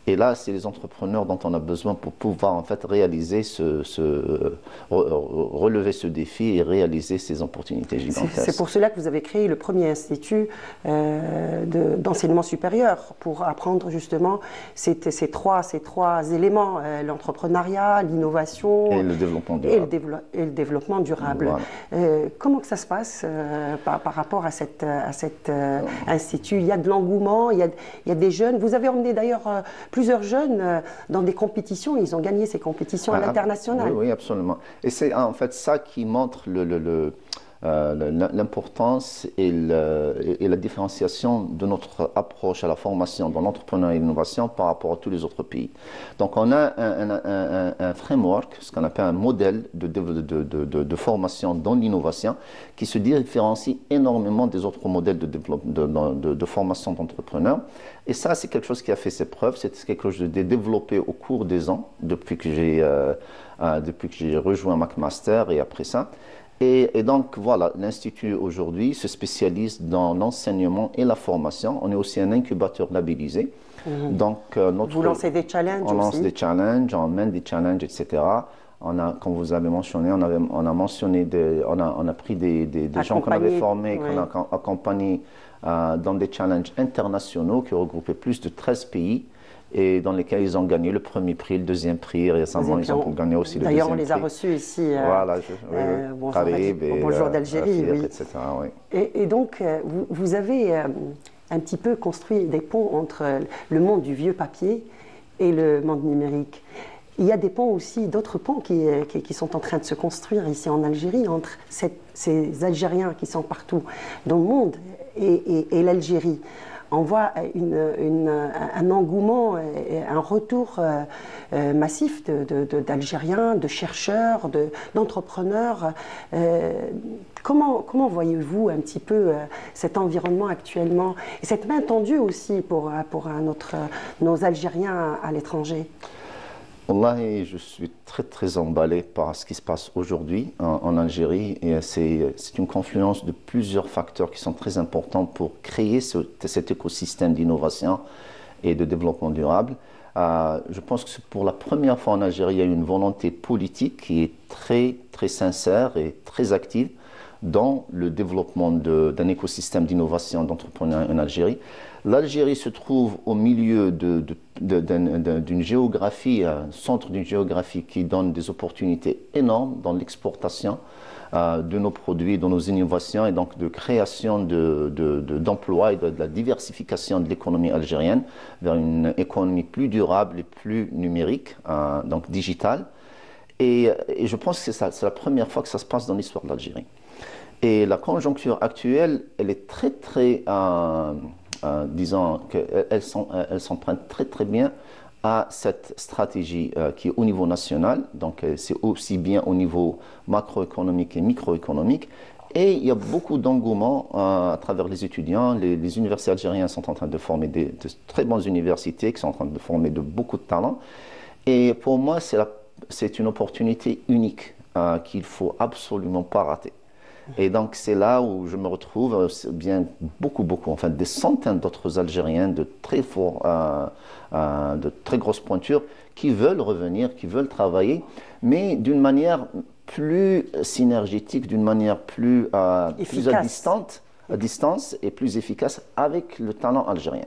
Et là, c'est les entrepreneurs dont on a besoin pour pouvoir en fait réaliser relever ce défi et réaliser ces opportunités gigantesques. C'est pour cela que vous avez créé le premier institut d'enseignement supérieur pour apprendre justement ces trois éléments, l'entrepreneuriat, l'innovation et le développement durable. Et le développement durable. Voilà. Comment que ça se passe par rapport à cet institut? Il y a de l'engouement, il y a des jeunes. Vous avez emmené d'ailleurs plusieurs jeunes dans des compétitions, ils ont gagné ces compétitions à l'international. Oui, absolument. Et c'est en fait ça qui montre l'importance et la différenciation de notre approche à la formation dans l'entrepreneuriat et l'innovation par rapport à tous les autres pays. Donc on a un framework, ce qu'on appelle un modèle de formation dans l'innovation qui se différencie énormément des autres modèles de formation d'entrepreneurs. Et ça, c'est quelque chose qui a fait ses preuves, c'est quelque chose de développé au cours des ans, depuis que j'ai rejoint McMaster et après ça. Et donc, voilà, l'Institut aujourd'hui se spécialise dans l'enseignement et la formation. On est aussi un incubateur labellisé. Donc, vous lancez des challenges aussi? On lance des challenges, on mène des challenges, etc. On a, comme vous avez mentionné, on a pris des gens qu'on avait formés, qu'on a accompagnés dans des challenges internationaux qui regroupaient plus de 13 pays et dans lesquels ils ont gagné le premier prix, le deuxième prix. Récemment, ils ont gagné aussi le deuxième prix. D'ailleurs, on les a reçus ici. Voilà, Bonjour d'Algérie. etc. Oui. Et donc, vous avez un petit peu construit des ponts entre le monde du vieux papier et le monde numérique. Il y a des ponts aussi, d'autres ponts qui sont en train de se construire ici en Algérie entre ces Algériens qui sont partout dans le monde et l'Algérie. On voit un engouement, un retour massif d'Algériens, de chercheurs, d'entrepreneurs. Comment voyez-vous un petit peu cet environnement actuellement et cette main tendue aussi pour nos Algériens à l'étranger? Wallahi, je suis très emballé par ce qui se passe aujourd'hui en Algérie et c'est une confluence de plusieurs facteurs qui sont très importants pour créer cet écosystème d'innovation et de développement durable. Je pense que pour la première fois en Algérie, il y a une volonté politique qui est très sincère et très active dans le développement d'un écosystème d'innovation d'entrepreneuriat en Algérie. L'Algérie se trouve au milieu d'une géographie, un centre d'une géographie qui donne des opportunités énormes dans l'exportation de nos produits, de nos innovations et donc de création d'emplois et de la diversification de l'économie algérienne vers une économie plus durable et plus numérique, donc digitale. Et je pense que c'est la première fois que ça se passe dans l'histoire de l'Algérie. Et la conjoncture actuelle, elle est très disons qu'elle s'emprunte très bien à cette stratégie qui est au niveau national, donc c'est aussi bien au niveau macroéconomique et microéconomique. Et il y a beaucoup d'engouement à travers les étudiants. Les universités algériennes sont en train de former de très bonnes universités qui sont en train de former de beaucoup de talents. Et pour moi, c'est une opportunité unique qu'il ne faut absolument pas rater. Et donc c'est là où je me retrouve bien beaucoup, enfin des centaines d'autres Algériens de très forts, de très grosses pointures qui veulent revenir, qui veulent travailler, mais d'une manière plus synergétique, d'une manière plus à distance et plus efficace avec le talent algérien.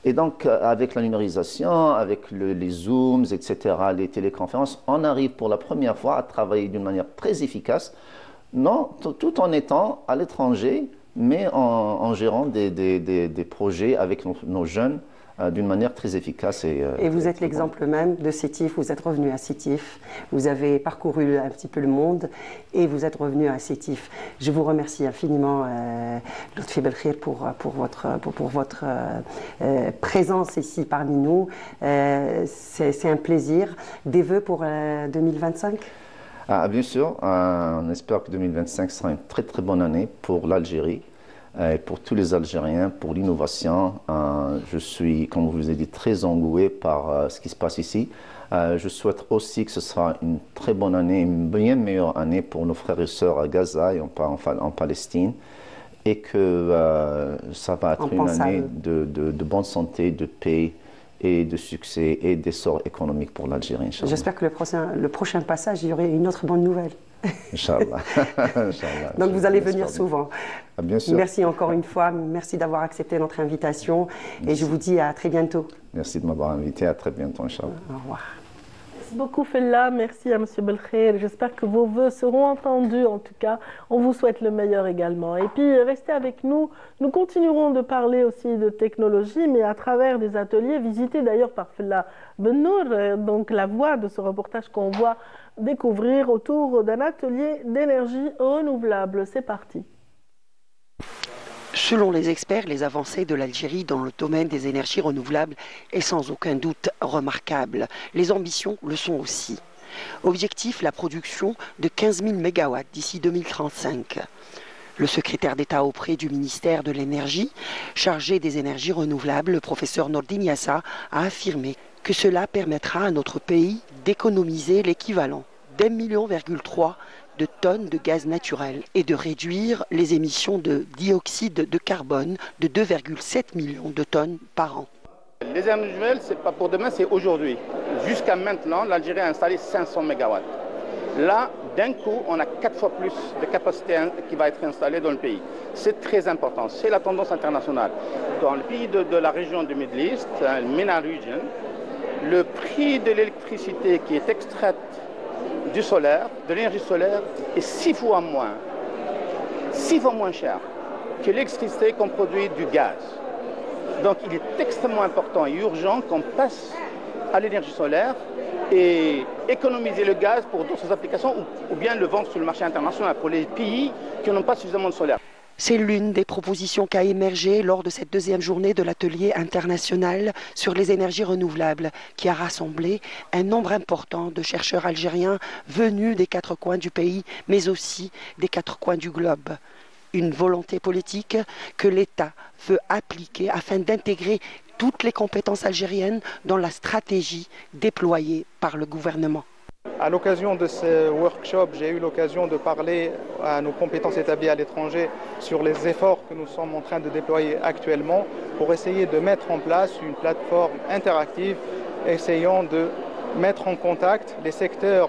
Et donc, avec la numérisation, avec les Zooms, etc., les téléconférences, on arrive pour la première fois à travailler d'une manière très efficace, tout en étant à l'étranger, mais en gérant des projets avec nos jeunes d'une manière très efficace. Et vous êtes l'exemple même de Sétif, vous êtes revenu à Sétif, vous avez parcouru un petit peu le monde et vous êtes revenu à Sétif. Je vous remercie infiniment, Lotfi Belkhir, pour votre présence ici parmi nous. C'est un plaisir. Des vœux pour 2025 ? Bien sûr, on espère que 2025 sera une très très bonne année pour l'Algérie. Et pour tous les Algériens, pour l'innovation. Je suis, comme je vous ai dit, très engoué par ce qui se passe ici. Je souhaite aussi que ce sera une très bonne année, une bien meilleure année pour nos frères et sœurs à Gaza et en Palestine. Et que ça va être une année de bonne santé, de paix et de succès et d'essor économique pour l'Algérie. J'espère que le prochain passage, il y aurait une autre bonne nouvelle. Inch'Allah. Donc vous allez venir souvent. Bien sûr. Merci encore une fois, merci d'avoir accepté notre invitation et je vous dis à très bientôt. Merci de m'avoir invité, à très bientôt, Inch'Allah. Au revoir. Merci beaucoup Fella, merci à M. Belkhir. J'espère que vos vœux seront entendus. En tout cas, on vous souhaite le meilleur également. Et puis, restez avec nous. Nous continuerons de parler aussi de technologie, mais à travers des ateliers visités d'ailleurs par Fella Bennour. Donc, la voix de ce reportage qu'on voit découvrir autour d'un atelier d'énergie renouvelable. C'est parti. Selon les experts, les avancées de l'Algérie dans le domaine des énergies renouvelables est sans aucun doute remarquable. Les ambitions le sont aussi. Objectif, la production de 15 000 MW d'ici 2035. Le secrétaire d'État auprès du ministère de l'Énergie, chargé des énergies renouvelables, le professeur Nordine Yassa, a affirmé que cela permettra à notre pays d'économiser l'équivalent d'1,3 million de tonnes de gaz naturel et de réduire les émissions de dioxyde de carbone de 2,7 millions de tonnes par an. Les énergies nouvelles, ce n'est pas pour demain, c'est aujourd'hui. Jusqu'à maintenant, l'Algérie a installé 500 MW. Là, d'un coup, on a 4 fois plus de capacité qui va être installée dans le pays. C'est très important, c'est la tendance internationale. Dans le pays de la région du Middle East, le MENA region, le prix de l'électricité qui est extraite du solaire, de l'énergie solaire, est 6 fois moins cher que l'électricité qu'on produit du gaz. Donc il est extrêmement important et urgent qu'on passe à l'énergie solaire et économiser le gaz pour d'autres applications ou bien le vendre sur le marché international pour les pays qui n'ont pas suffisamment de solaire. C'est l'une des propositions qui a émergé lors de cette deuxième journée de l'atelier international sur les énergies renouvelables, qui a rassemblé un nombre important de chercheurs algériens venus des 4 coins du pays, mais aussi des 4 coins du globe. Une volonté politique que l'État veut appliquer afin d'intégrer toutes les compétences algériennes dans la stratégie déployée par le gouvernement. À l'occasion de ce workshop, j'ai eu l'occasion de parler à nos compétences établies à l'étranger sur les efforts que nous sommes en train de déployer actuellement pour essayer de mettre en place une plateforme interactive, essayant de mettre en contact les secteurs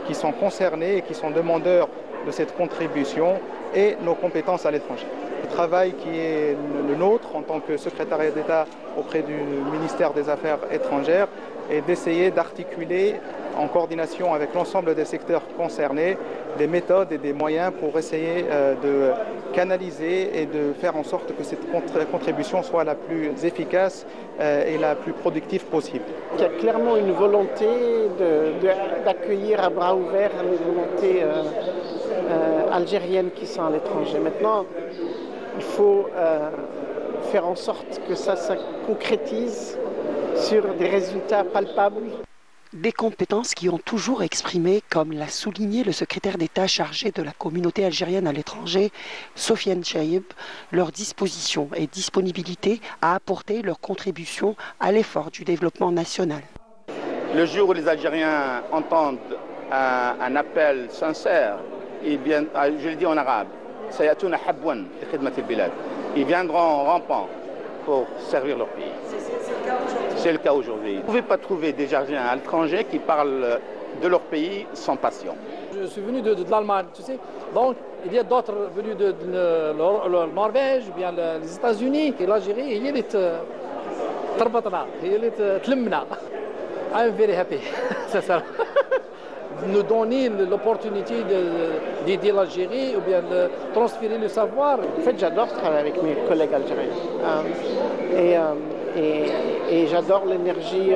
qui sont concernés et qui sont demandeurs de cette contribution et nos compétences à l'étranger. Le travail qui est le nôtre en tant que secrétariat d'État auprès du ministère des Affaires étrangères est d'essayer d'articuler en coordination avec l'ensemble des secteurs concernés des méthodes et des moyens pour essayer de canaliser et de faire en sorte que cette contribution soit la plus efficace et la plus productive possible. Il y a clairement une volonté d'accueillir à bras ouverts les volontés algériennes qui sont à l'étranger. Maintenant, il faut faire en sorte que ça concrétise sur des résultats palpables. Des compétences qui ont toujours exprimé, comme l'a souligné le secrétaire d'État chargé de la communauté algérienne à l'étranger, Sofiane Chaïb, leur disposition et disponibilité à apporter leur contribution à l'effort du développement national. Le jour où les Algériens entendent un appel sincère, je le dis en arabe, ils viendront en rampant pour servir leur pays. C'est le cas aujourd'hui. Vous ne pouvez pas trouver des Algériens à l'étranger qui parlent de leur pays sans passion. Je suis venu de l'Allemagne, tu sais. Donc, il y a d'autres venus de la Norvège, ou bien les États-Unis. Et l'Algérie, il est tarbatna, il est tlemna. I'm very happy. C'est ça. Nous donner l'opportunité d'aider l'Algérie ou bien de transférer le savoir. En fait, j'adore travailler avec mes collègues algériens. Et j'adore l'énergie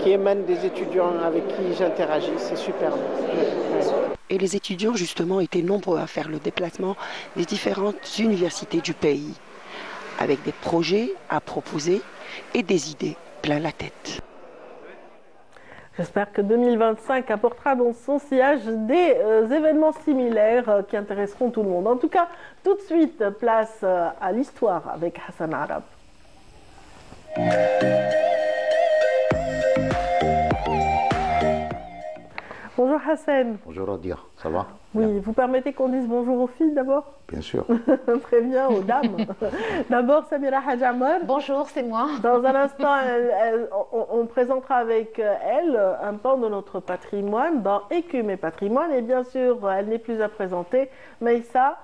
qui émane des étudiants avec qui j'interagis. C'est superbe. Et les étudiants, justement, étaient nombreux à faire le déplacement des différentes universités du pays, avec des projets à proposer et des idées plein la tête. J'espère que 2025 apportera dans son sillage des événements similaires qui intéresseront tout le monde. En tout cas, tout de suite, place à l'histoire avec Hassan Arab. Bonjour Hassan. Bonjour Radia, ça va? Oui, vous permettez qu'on dise bonjour aux filles d'abord? Bien sûr. Très bien, aux dames. D'abord Samira Hadjamar. Bonjour, c'est moi. Dans un instant, on présentera avec elle un pan de notre patrimoine dans Écume et Patrimoine. Et bien sûr, elle n'est plus à présenter. Maïssa.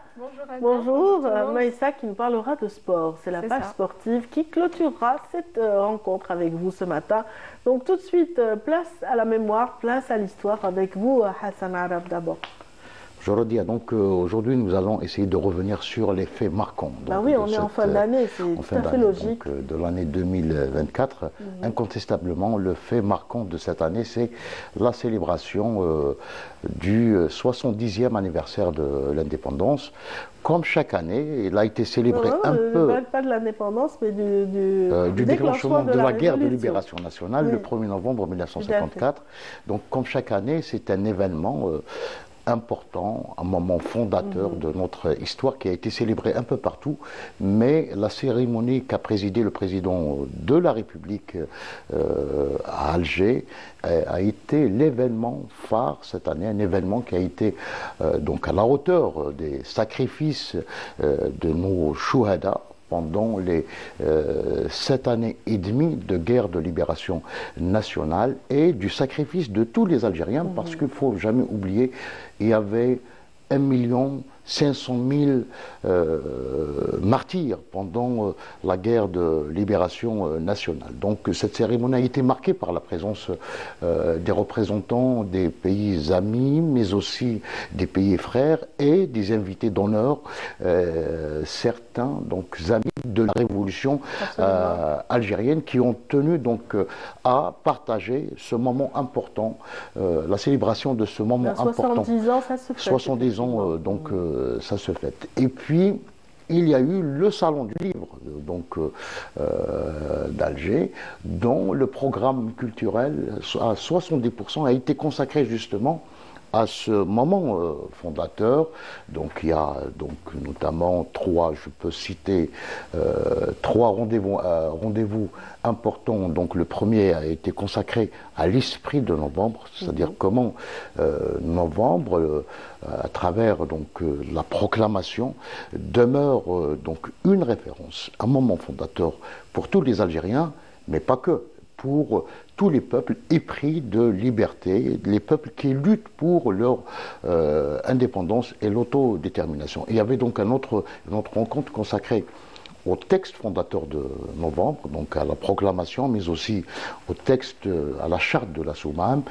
Bonjour, Maïssa qui nous parlera de sport. C'est la page sportive qui clôturera cette rencontre avec vous ce matin. Donc tout de suite, place à la mémoire, place à l'histoire avec vous, Hassan Arab d'abord. Je redis, donc aujourd'hui nous allons essayer de revenir sur les faits marquants. Bah oui, on est en fin d'année, c'est tout à fait logique. Donc, de l'année 2024, incontestablement, le fait marquant de cette année, c'est la célébration du 70e anniversaire de l'indépendance. Comme chaque année, il a été célébré un peu... Pas de l'indépendance, mais du déclenchement de la guerre de libération nationale, le 1er novembre 1954. Donc comme chaque année, c'est un événement... important, un moment fondateur de notre histoire qui a été célébré un peu partout, mais la cérémonie qu'a présidé le président de la République à Alger a été l'événement phare cette année, un événement qui a été donc à la hauteur des sacrifices de nos chouhada pendant les 7 années et demie de guerre de libération nationale et du sacrifice de tous les Algériens, parce qu'il ne faut jamais oublier, il y avait 1 500 000 martyrs pendant la guerre de libération nationale. Donc cette cérémonie a été marquée par la présence des représentants des pays amis, mais aussi des pays frères et des invités d'honneur, certains donc amis de la révolution algérienne qui ont tenu donc à partager ce moment important, la célébration de ce moment important. 70 ans, ça se fait. 70 ans, donc ça se fait. Et puis, il y a eu le Salon du Livre donc d'Alger, dont le programme culturel à 70% a été consacré justement à ce moment fondateur. Donc il y a donc notamment je peux citer trois rendez-vous importants. Donc le premier a été consacré à l'esprit de novembre, c'est-à-dire comment novembre, à travers donc la proclamation, demeure donc une référence, un moment fondateur pour tous les Algériens, mais pas que, pour tous les peuples épris de liberté, les peuples qui luttent pour leur indépendance et l'autodétermination. Il y avait donc une autre rencontre consacrée au texte fondateur de novembre, donc à la proclamation, mais aussi au texte, à la charte de la Soumam,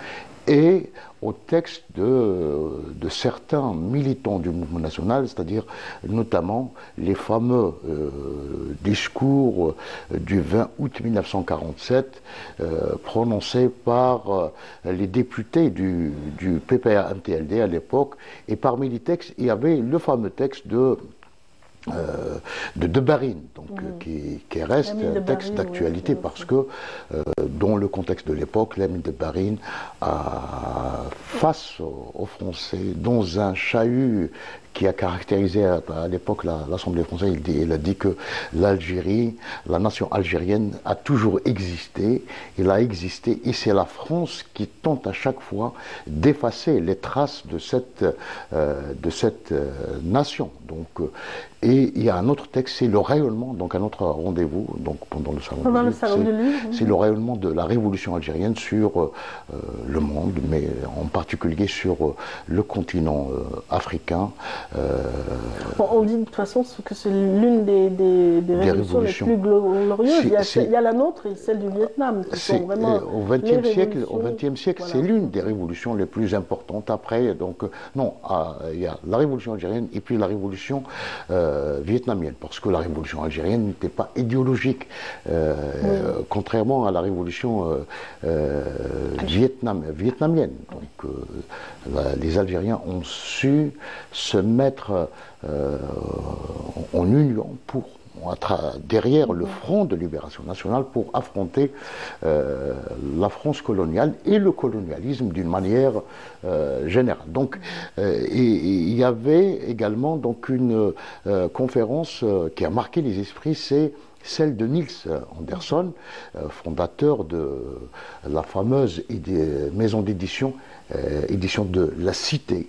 et au texte de certains militants du mouvement national, c'est-à-dire notamment les fameux discours du 20 août 1947 prononcés par les députés du PPA-MTLD à l'époque. Et parmi les textes, il y avait le fameux texte de Barine, donc, qui reste un texte d'actualité, parce que dans le contexte de l'époque, l'ami de Barine, face aux Français, dans un chahut qui a caractérisé à l'époque l'Assemblée française, il a dit que l'Algérie, la nation algérienne a toujours existé, elle a existé, et c'est la France qui tente à chaque fois d'effacer les traces de cette nation. Donc, et il y a un autre texte, c'est le rayonnement, donc un autre rendez-vous, donc pendant le Salon du Livre, c'est le rayonnement de la révolution algérienne sur le monde, mais en particulier sur le continent africain. On dit de toute façon que c'est l'une des révolutions les plus glorieuses. Il y a la nôtre et celle du Vietnam, qui sont vraiment au XXe siècle, c'est l'une des révolutions les plus importantes. Après, donc, non, il y a la révolution algérienne et puis la révolution vietnamienne, parce que la révolution algérienne n'était pas idéologique, contrairement à la révolution vietnamienne. Donc les Algériens ont su se mettre en union derrière le Front de libération nationale pour affronter la France coloniale et le colonialisme d'une manière générale. Donc, il y avait également donc une conférence qui a marqué les esprits, c'est celle de Niels Anderson, fondateur de la fameuse maison d'édition édition de La Cité,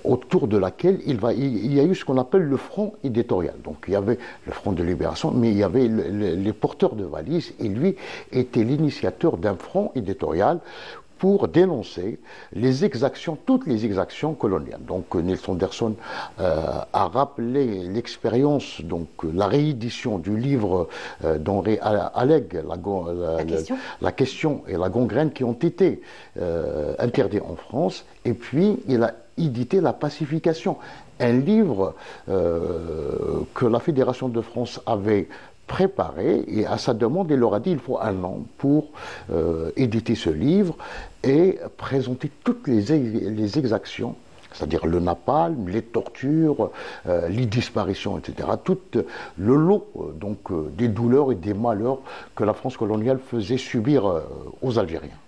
autour de laquelle il y a eu ce qu'on appelle le front éditorial. Donc il y avait le front de libération, mais il y avait les porteurs de valises, et lui était l'initiateur d'un front éditorial pour dénoncer les exactions, toutes les exactions coloniales. Donc Niels Anderson a rappelé l'expérience, donc la réédition du livre d'Henri Alleg, la question et la gangrène, qui ont été interdits en France, et puis il a édité La Pacification, un livre que la Fédération de France avait préparé, et à sa demande, il leur a dit il faut 1 an pour éditer ce livre et présenter toutes les exactions, c'est-à-dire le napalm, les tortures, les disparitions, etc. Tout le lot donc, des douleurs et des malheurs que la France coloniale faisait subir aux Algériens.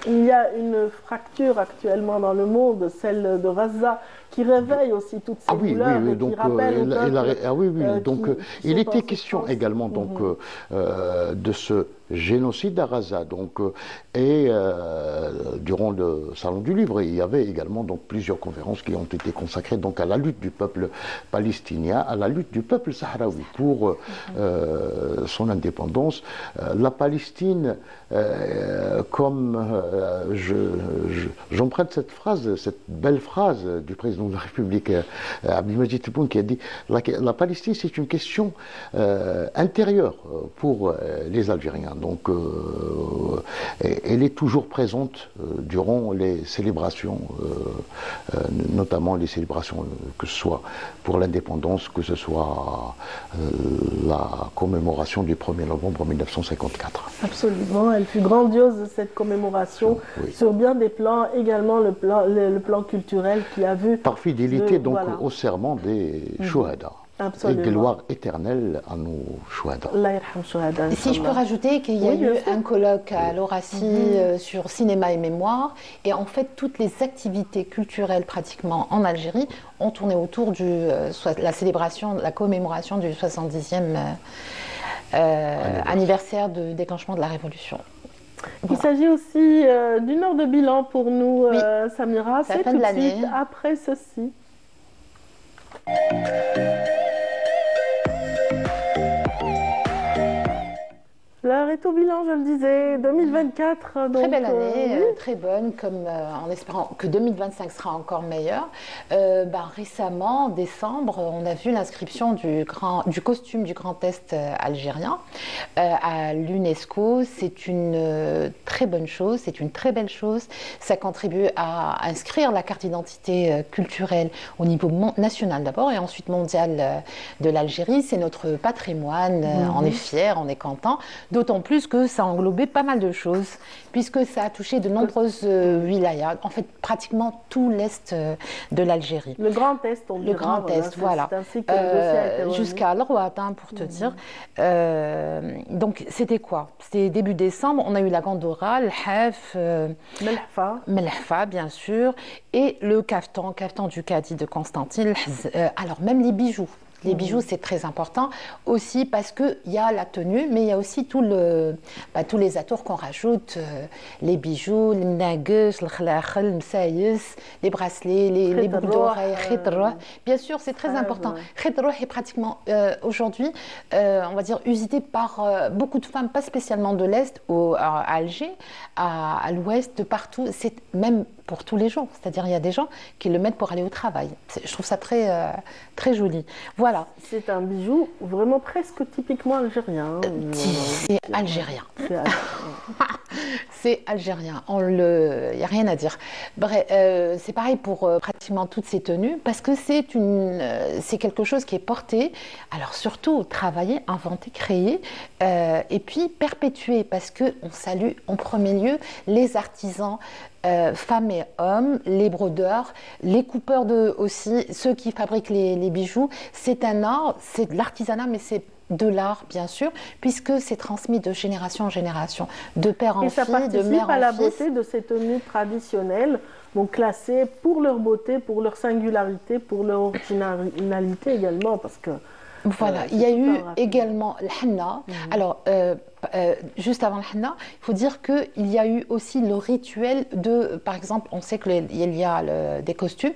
Il y a une fracture actuellement dans le monde, celle de Gaza, qui réveille aussi toutes ces douleurs et qui rappelle il était question également donc, de ce génocide à Gaza. Donc, durant le Salon du Livre, il y avait également donc, plusieurs conférences qui ont été consacrées donc, à la lutte du peuple palestinien, à la lutte du peuple sahraoui pour son indépendance. La Palestine, comme j'emprunte cette phrase, cette belle phrase du président de la République, Abdelmadjid Tebboune, qui a dit la Palestine, c'est une question intérieure pour les Algériens. Donc, elle est toujours présente durant les célébrations, notamment les célébrations, que ce soit pour l'indépendance, que ce soit la commémoration du 1er novembre 1954. Absolument, elle fut grandiose cette commémoration, sur bien des plans, également le plan culturel qui a vu... Par fidélité donc au serment des Chouhada. Absolument. Et gloire éternelle à nos Chouhada. Si je peux rajouter qu'il y a eu un colloque à l'Horacie sur cinéma et mémoire, et en fait toutes les activités culturelles pratiquement en Algérie ont tourné autour de la célébration, la commémoration du 70e anniversaire de déclenchement de la Révolution. Il s'agit aussi d'une heure de bilan pour nous, Samira. C'est tout de suite après ceci. L'heure est au bilan, je le disais, 2024. Donc, très belle année, très bonne, comme en espérant que 2025 sera encore meilleur. Récemment, en décembre, on a vu l'inscription du costume du Grand Est algérien à l'UNESCO. C'est une très bonne chose, c'est une très belle chose. Ça contribue à inscrire la carte d'identité culturelle au niveau national d'abord et ensuite mondial de l'Algérie. C'est notre patrimoine, on est fiers, on est content. D'autant plus que ça a englobé pas mal de choses, puisque ça a touché de nombreuses wilayas, en fait pratiquement tout l'Est de l'Algérie. Le Grand Est, on dirait. Le Grand Est, voilà. Jusqu'à Al-Rouat, pour te dire. Donc c'était quoi? C'était début décembre, on a eu la Gandora, le Haf, Melhfa, bien sûr, et le kaftan du Cadi de Constantine. Alors même les bijoux. Les bijoux, c'est très important aussi parce qu'il y a la tenue, mais il y a aussi tous les atours qu'on rajoute, les bijoux, le nagus, le khlakhl, le msaïs, les bracelets, les boucles d'oreilles, khidra. Bien sûr, c'est très important. Khidra est pratiquement aujourd'hui, on va dire, usité par beaucoup de femmes, pas spécialement de l'Est, à Alger, à l'Ouest, de partout. C'est même pour tous les jours. C'est-à-dire il y a des gens qui le mettent pour aller au travail. Je trouve ça très, très joli. Voilà. C'est un bijou vraiment presque typiquement algérien. C'est algérien. C'est algérien. Il n'y a rien à dire. Bref, c'est pareil pour pratiquement toutes ces tenues parce que c'est quelque chose qui est porté, alors surtout travaillé, inventé, créé et puis perpétué parce qu'on salue en premier lieu les artisans, femmes et hommes, les brodeurs, les coupeurs aussi, ceux qui fabriquent les bijoux. C'est un art, c'est de l'artisanat, mais c'est de l'art, bien sûr, puisque c'est transmis de génération en génération, de père en fille, de mère en fils. Et ça participe à la beauté de ces tenues traditionnelles, donc classées pour leur beauté, pour leur singularité, pour leur originalité également, parce que... Voilà, il y a eu également le henna. Alors, juste avant le henna, il faut dire qu'il y a eu aussi le rituel de, par exemple, on sait qu'il y a des costumes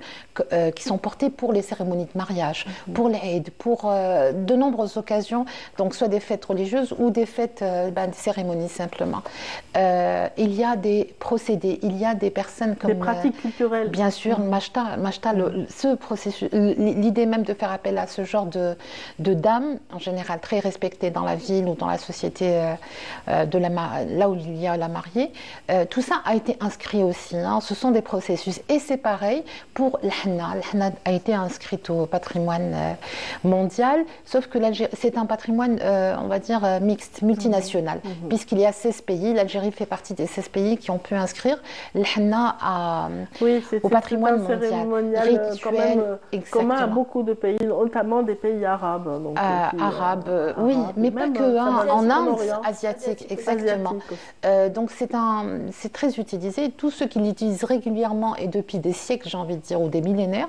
qui sont portés pour les cérémonies de mariage, pour les Eid, pour de nombreuses occasions, donc soit des fêtes religieuses ou des fêtes, des cérémonies simplement. Il y a des procédés, il y a des personnes comme... Des pratiques culturelles. Bien sûr, mashta, ce processus, l'idée même de faire appel à ce genre de dames, en général très respectées dans la ville ou dans la société là où il y a la mariée, tout ça a été inscrit aussi, hein, ce sont des processus. Et c'est pareil pour l'henna. L'henna a été inscrite au patrimoine mondial, sauf que c'est un patrimoine, on va dire, mixte, multinational, puisqu'il y a 16 pays. L'Algérie fait partie des 16 pays qui ont pu inscrire l'henna au patrimoine mondial. Rituel, commun à beaucoup de pays, notamment des pays arabes. Donc, oui, mais pas que, hein, en Inde, asiatique, exactement. Donc c'est très utilisé. Tous ceux qui l'utilisent régulièrement et depuis des siècles, j'ai envie de dire, ou des millénaires.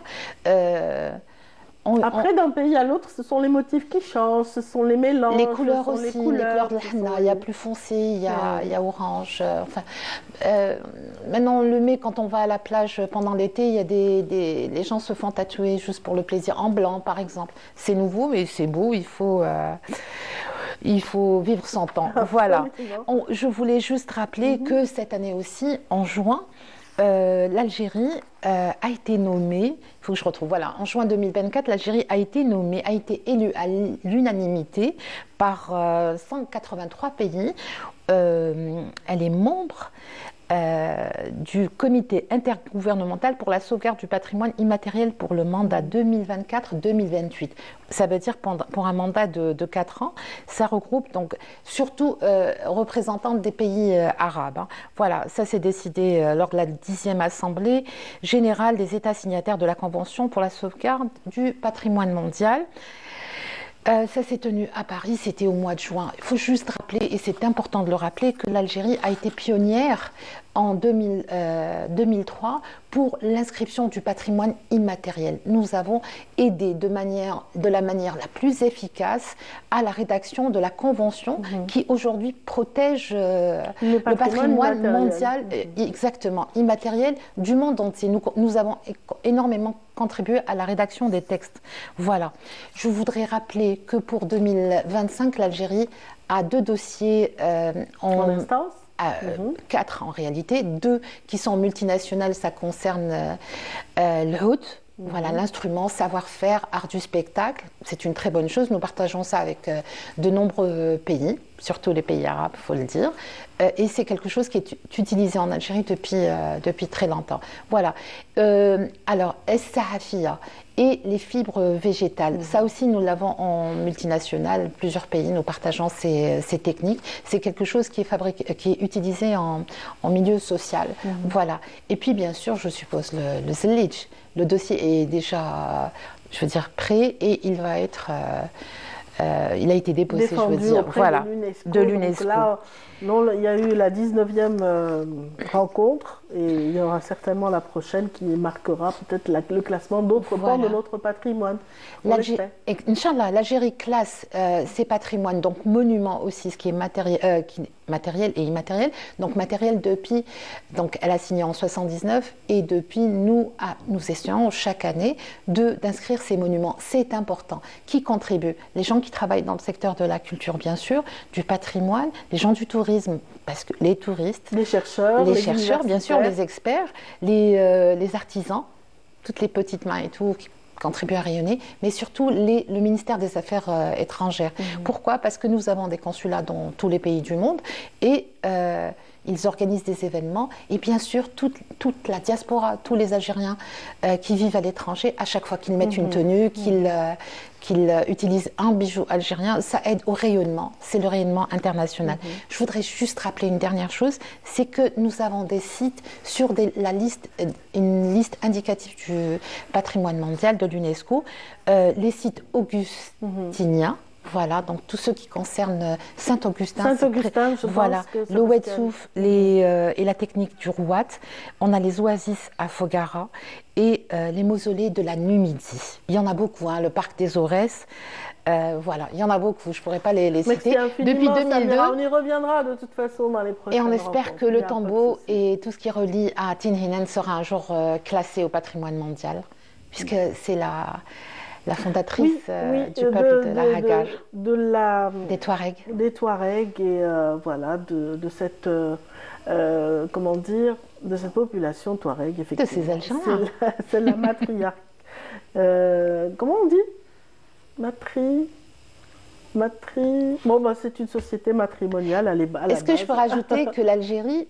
Après, d'un pays à l'autre, ce sont les motifs qui changent, ce sont les mélanges, les couleurs aussi, les couleurs de l'henna. Il y a plus foncé, il y a orange. Maintenant, on le met quand on va à la plage pendant l'été. Il y a les gens se font tatouer juste pour le plaisir, en blanc par exemple. C'est nouveau, mais c'est beau. Il faut vivre son temps. Voilà. Je voulais juste rappeler que cette année aussi, en juin, l'Algérie a été nommée, il faut que je retrouve, voilà, en juin 2024, l'Algérie a été nommée, a été élue à l'unanimité par 183 pays. Elle est membre du comité intergouvernemental pour la sauvegarde du patrimoine immatériel pour le mandat 2024-2028. Ça veut dire pour un mandat de 4 ans. Ça regroupe donc surtout représentants des pays arabes. Hein. Voilà, ça s'est décidé lors de la 10e Assemblée générale des États signataires de la Convention pour la sauvegarde du patrimoine mondial. Ça s'est tenu à Paris, c'était au mois de juin. Il faut juste rappeler, et c'est important de le rappeler, que l'Algérie a été pionnière en 2003 pour l'inscription du patrimoine immatériel. Nous avons aidé de la manière la plus efficace à la rédaction de la Convention qui aujourd'hui protège le patrimoine mondial, exactement, immatériel du monde entier. Nous avons énormément contribué à la rédaction des textes. Voilà. Je voudrais rappeler que pour 2025, l'Algérie a 2 dossiers en instance. 4 en réalité, 2 qui sont multinationales, ça concerne le oud, voilà, l'instrument, savoir-faire, art du spectacle, c'est une très bonne chose, nous partageons ça avec de nombreux pays, surtout les pays arabes, il faut le dire, et c'est quelque chose qui est utilisé en Algérie depuis très longtemps. Voilà, alors, es-sahafia et les fibres végétales, ça aussi nous l'avons en multinational, plusieurs pays, nous partageons ces techniques, c'est quelque chose qui est utilisé en milieu social, voilà. Et puis bien sûr, je suppose le zellij, le dossier est déjà, je veux dire, prêt et il va être... il a été déposé, je veux dire, voilà, de l'UNESCO. Il y a eu la 19e rencontre et il y aura certainement la prochaine qui marquera peut-être le classement d'autres pans de notre patrimoine. Inch'Allah, l'Algérie classe ses patrimoines, donc monuments aussi, ce qui est matériel et immatériel. Donc matériel depuis, donc elle a signé en 79 et depuis nous essayons chaque année d'inscrire ces monuments. C'est important. Qui contribue? Les gens qui travaillent dans le secteur de la culture, bien sûr, du patrimoine, les gens du tourisme, parce que les touristes, les chercheurs, bien sûr, les experts, les artisans, toutes les petites mains et tout, qui contribuent à rayonner, mais surtout le ministère des Affaires étrangères. Pourquoi? Parce que nous avons des consulats dans tous les pays du monde et ils organisent des événements et bien sûr toute la diaspora, tous les Algériens qui vivent à l'étranger, à chaque fois qu'ils mettent une tenue, qu'ils utilisent un bijou algérien, ça aide au rayonnement, c'est le rayonnement international. Je voudrais juste rappeler une dernière chose, c'est que nous avons des sites sur une liste indicative du patrimoine mondial de l'UNESCO, les sites augustiniens. Voilà, donc tous ceux qui concernent Saint-Augustin, voilà, le Ouedsouf et la technique du Rouat. On a les oasis à Fogara et les mausolées de la Numidie. Il y en a beaucoup, hein, le parc des Aurès. Voilà, il y en a beaucoup, je ne pourrais pas les citer. Depuis 2002, on y reviendra de toute façon dans les prochaines rencontres. Et on espère que le tombeau et tout ce qui relie à Tinhinen sera un jour classé au patrimoine mondial, puisque c'est la fondatrice du peuple de la Hagage, des Touaregs. Des Touaregs et voilà, de cette, comment dire, de cette population Touareg, effectivement. De ces Algériens. C'est la matriarche. Comment on dit? Bon, c'est une société matrimoniale à la base. Est-ce que je peux rajouter que l'Algérie,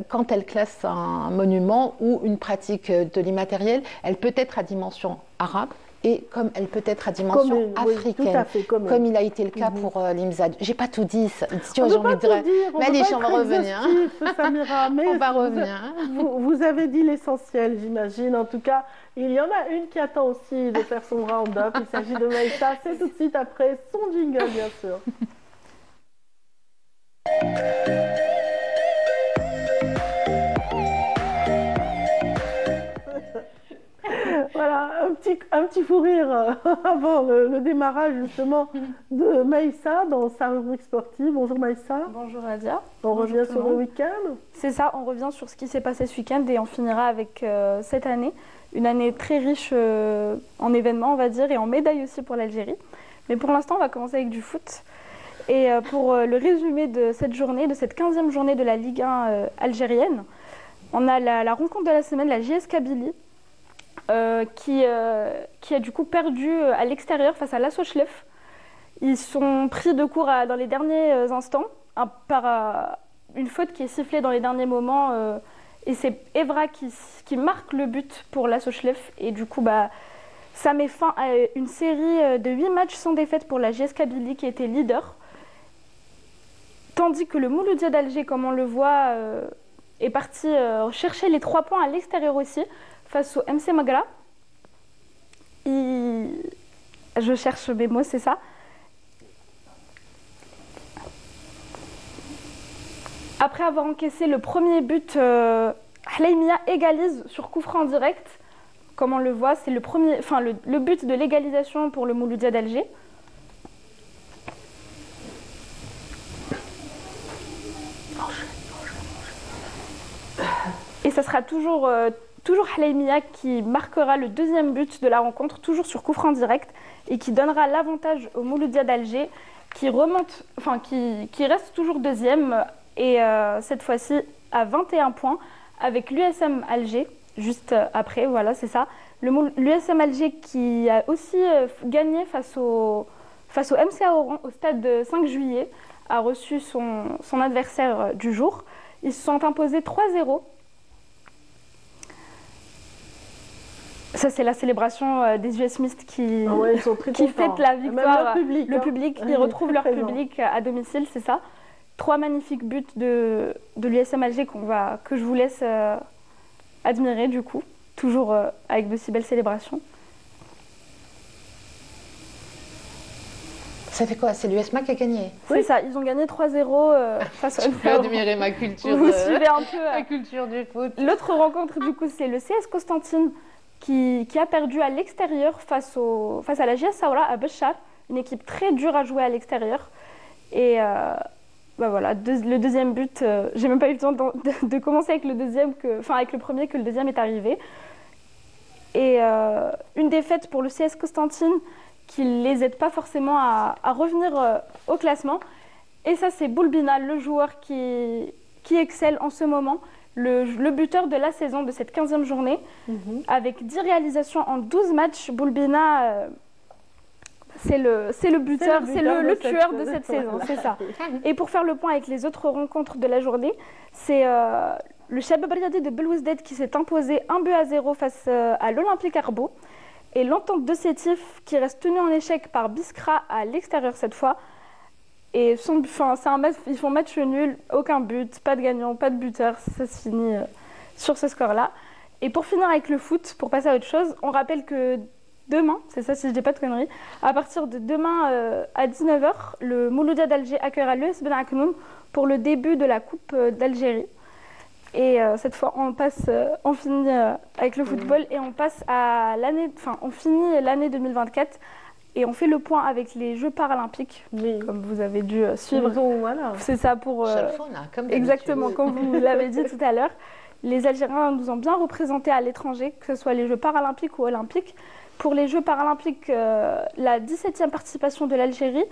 quand elle classe un monument ou une pratique de l'immatériel, elle peut être à dimension arabe, et comme elle peut être à dimension africaine, comme il a été le cas pour l'IMSAD. J'ai pas tout dit, si tu as envie de dire, mais allez, on va revenir. Samira, mais on va revenir. Vous avez dit l'essentiel, j'imagine. En tout cas, il y en a une qui attend aussi de faire son round-up. Il s'agit de Maïssa. C'est tout de suite après son jingle, bien sûr. Voilà, un petit fou rire avant le démarrage justement de Maïssa dans sa rubrique sportive. Bonjour Maïssa. Bonjour Nadia. On revient sur le week-end. C'est ça, on revient sur ce qui s'est passé ce week-end et on finira avec cette année. Une année très riche en événements, on va dire, et en médailles aussi pour l'Algérie. Mais pour l'instant, on va commencer avec du foot. Et pour le résumé de cette journée, de cette 15e journée de la Ligue 1 algérienne, on a la rencontre de la semaine, la JS Kabylie, qui a du coup perdu à l'extérieur face à l'Assochleff. Ils sont pris de court dans les derniers instants par une faute qui est sifflée dans les derniers moments et c'est Evra qui marque le but pour l'Assochleff et du coup ça met fin à une série de 8 matchs sans défaite pour la JS Kabylie qui était leader, tandis que le Mouloudia d'Alger, comme on le voit, est parti chercher les 3 points à l'extérieur aussi face au MC Magra. Je cherche mes mots, c'est ça. Après avoir encaissé le premier but, Hleimia égalise sur coup franc en direct. Comme on le voit, c'est le but de l'égalisation pour le Mouloudia d'Alger. Et ça sera toujours Hleimia qui marquera le deuxième but de la rencontre, toujours sur coup franc direct, et qui donnera l'avantage au Mouloudia d'Alger, qui reste toujours deuxième, et cette fois-ci à 21 points, avec l'USM Alger, juste après, voilà, c'est ça. L'USM Alger qui a aussi gagné face au MCA Oran au stade 5 juillet, a reçu son adversaire du jour. Ils se sont imposés 3-0. Ça, c'est la célébration des US Mist qui fête la victoire. Le public, ils retrouvent leur public à domicile, c'est ça. 3 magnifiques buts de l'USM Alger que je vous laisse admirer, du coup. Toujours avec de si belles célébrations. Ça fait quoi? C'est l'USMA qui a gagné? C'est ça, ils ont gagné 3-0 face à... Je peux admirer ma culture. Vous suivez un peu la culture du foot. L'autre rencontre, du coup, c'est le CS Constantine qui a perdu à l'extérieur face à la JS Saoura à Béchar, une équipe très dure à jouer à l'extérieur. Et voilà, le deuxième but, j'ai même pas eu le temps de commencer avec le deuxième, avec le premier, que le deuxième est arrivé. Et une défaite pour le CS Constantine qui ne les aide pas forcément à revenir au classement. Et ça, c'est Boulbina, le joueur qui excelle en ce moment, le buteur de la saison de cette 15e journée, avec 10 réalisations en 12 matchs. Boulbina, c'est le buteur, c'est le tueur de cette saison, c'est ça. Et pour faire le point avec les autres rencontres de la journée, c'est le Shabab Riyadi de Belouizdad qui s'est imposé 1-0 face à l'Olympique Arbo. Et l'entente de Sétif qui reste tenue en échec par Biskra à l'extérieur cette fois. Et c'est un match, ils font match nul, aucun but, pas de gagnant, pas de buteur, ça se finit sur ce score-là. Et pour finir avec le foot, pour passer à autre chose, on rappelle que demain, c'est ça si je dis pas de conneries, à partir de demain à 19h, le Mouloudia d'Alger accueillera l'US Ben Aknoum pour le début de la Coupe d'Algérie. Et cette fois, on finit avec le football et on passe à on finit l'année 2024 et on fait le point avec les Jeux paralympiques, comme vous avez dû suivre. Voilà. C'est ça pour... exactement, comme vous l'avez dit tout à l'heure. Les Algériens nous ont bien représentés à l'étranger, que ce soit les Jeux paralympiques ou olympiques. Pour les Jeux paralympiques, la 17e participation de l'Algérie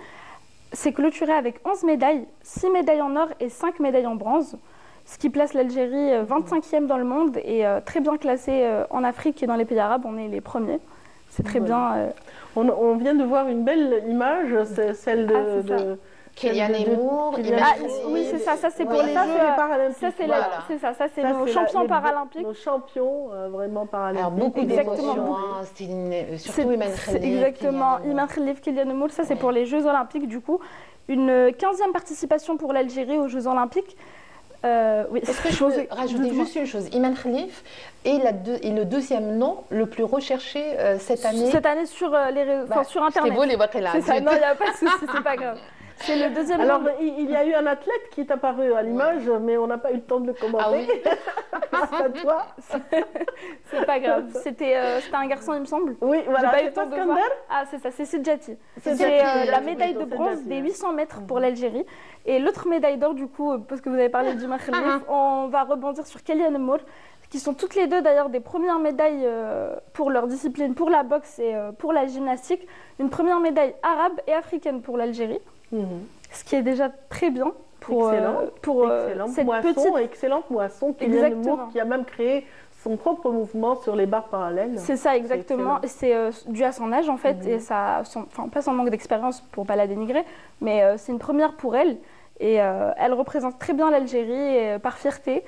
s'est clôturée avec 11 médailles, 6 médailles en or et 5 médailles en bronze. Ce qui place l'Algérie 25e dans le monde et très bien classée en Afrique et dans les pays arabes. On est les premiers. C'est très bien. On vient de voir une belle image, c'est celle de Kylian Moore. Oui, c'est ça. Ça, c'est pour les Jeux paralympiques. Ça, c'est nos champions paralympiques. Nos champions vraiment paralympiques. Alors, beaucoup d'émotions. Surtout Iman Khalif. Exactement. Iman Khalif, Kylian Moore. Ça, c'est pour les Jeux olympiques, du coup. Une 15e participation pour l'Algérie aux Jeux olympiques. Oui. Est-ce que je peux rajouter juste une chose? Iman Khalif est le deuxième nom le plus recherché cette année. Cette année sur sur Internet. C'est ça, non, il n'y a pas de souci, c'est pas grave. C'est le deuxième. Alors, il y a eu un athlète qui est apparu à l'image, mais on n'a pas eu le temps de le commenter. C'est à toi. C'est pas grave. C'était un garçon, il me semble. Oui, voilà. J'ai pas eu le temps de voir. Ah, c'est ça, c'est Sidjati. C'est la médaille de bronze des 800 mètres pour l'Algérie. Et l'autre médaille d'or, du coup, parce que vous avez parlé d'Iman Khalif, on va rebondir sur Kylian Moore, qui sont toutes les deux d'ailleurs des premières médailles pour leur discipline, pour la boxe et pour la gymnastique. Une première médaille arabe et africaine pour l'Algérie. Ce qui est déjà très bien pour cette excellente moisson Kylian Moore qui a même créé son propre mouvement sur les barres parallèles. C'est ça, exactement. C'est dû à son âge en fait et pas son manque d'expérience pour pas la dénigrer, mais c'est une première pour elle et elle représente très bien l'Algérie par fierté.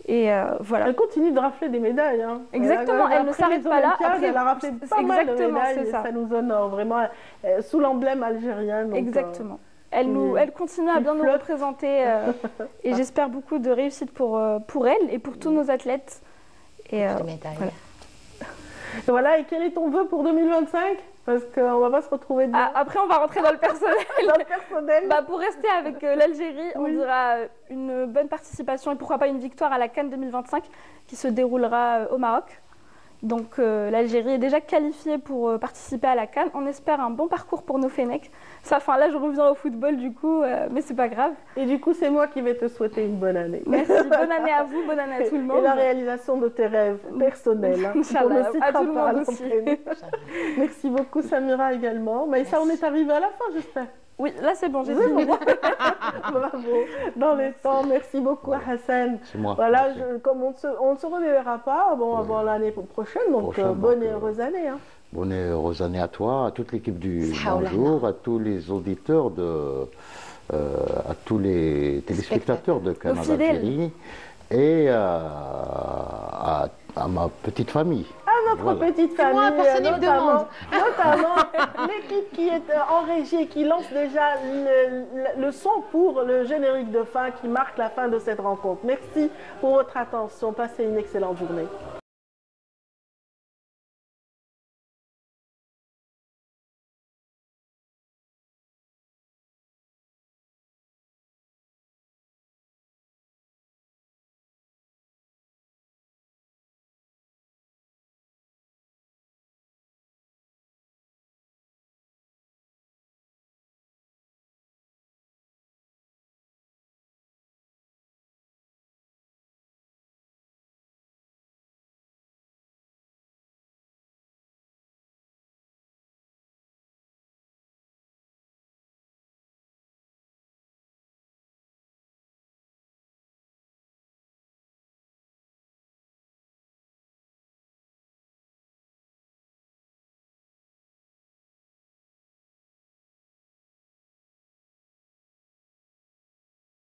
Et voilà. Elle continue de rafler des médailles. Hein. Exactement, elle ne s'arrête pas là. Après, elle a raflé pas mal de médailles, ça nous honore vraiment sous l'emblème algérien. Donc, exactement. Elle continue à bien nous représenter et j'espère beaucoup de réussite pour elle et pour tous nos athlètes. Et médailles. Voilà, et quel est ton vœu pour 2025 ? Parce qu'on ne va pas se retrouver dedans. Après, on va rentrer dans le personnel. Dans le personnel. Pour rester avec l'Algérie, on dira une bonne participation et pourquoi pas une victoire à la CAN 2025 qui se déroulera au Maroc. Donc l'Algérie est déjà qualifiée pour participer à la CAN. On espère un bon parcours pour nos Fennecs. Là, je reviens au football du coup, mais c'est pas grave. Et du coup, c'est moi qui vais te souhaiter une bonne année. Merci, bonne année à vous, bonne année à tout le monde. Et la réalisation de tes rêves personnels. À tout le monde aussi. Merci beaucoup Samira également. Mais ça, on est arrivé à la fin, j'espère. Oui, là c'est bon, j'ai fini. Bravo. Dans les temps, merci beaucoup Hassan. C'est moi. Voilà, comme on ne se reverra pas avant l'année prochaine, donc bonne et heureuse année. Hein. Bonne et heureuse année à toi, à toute l'équipe du Bonjour, à tous les auditeurs, à tous les téléspectateurs de Canal Algérie et à ma petite famille. Notre petite famille, notamment l'équipe qui est en régie et qui lance déjà le son pour le générique de fin qui marque la fin de cette rencontre. Merci pour votre attention. Passez une excellente journée.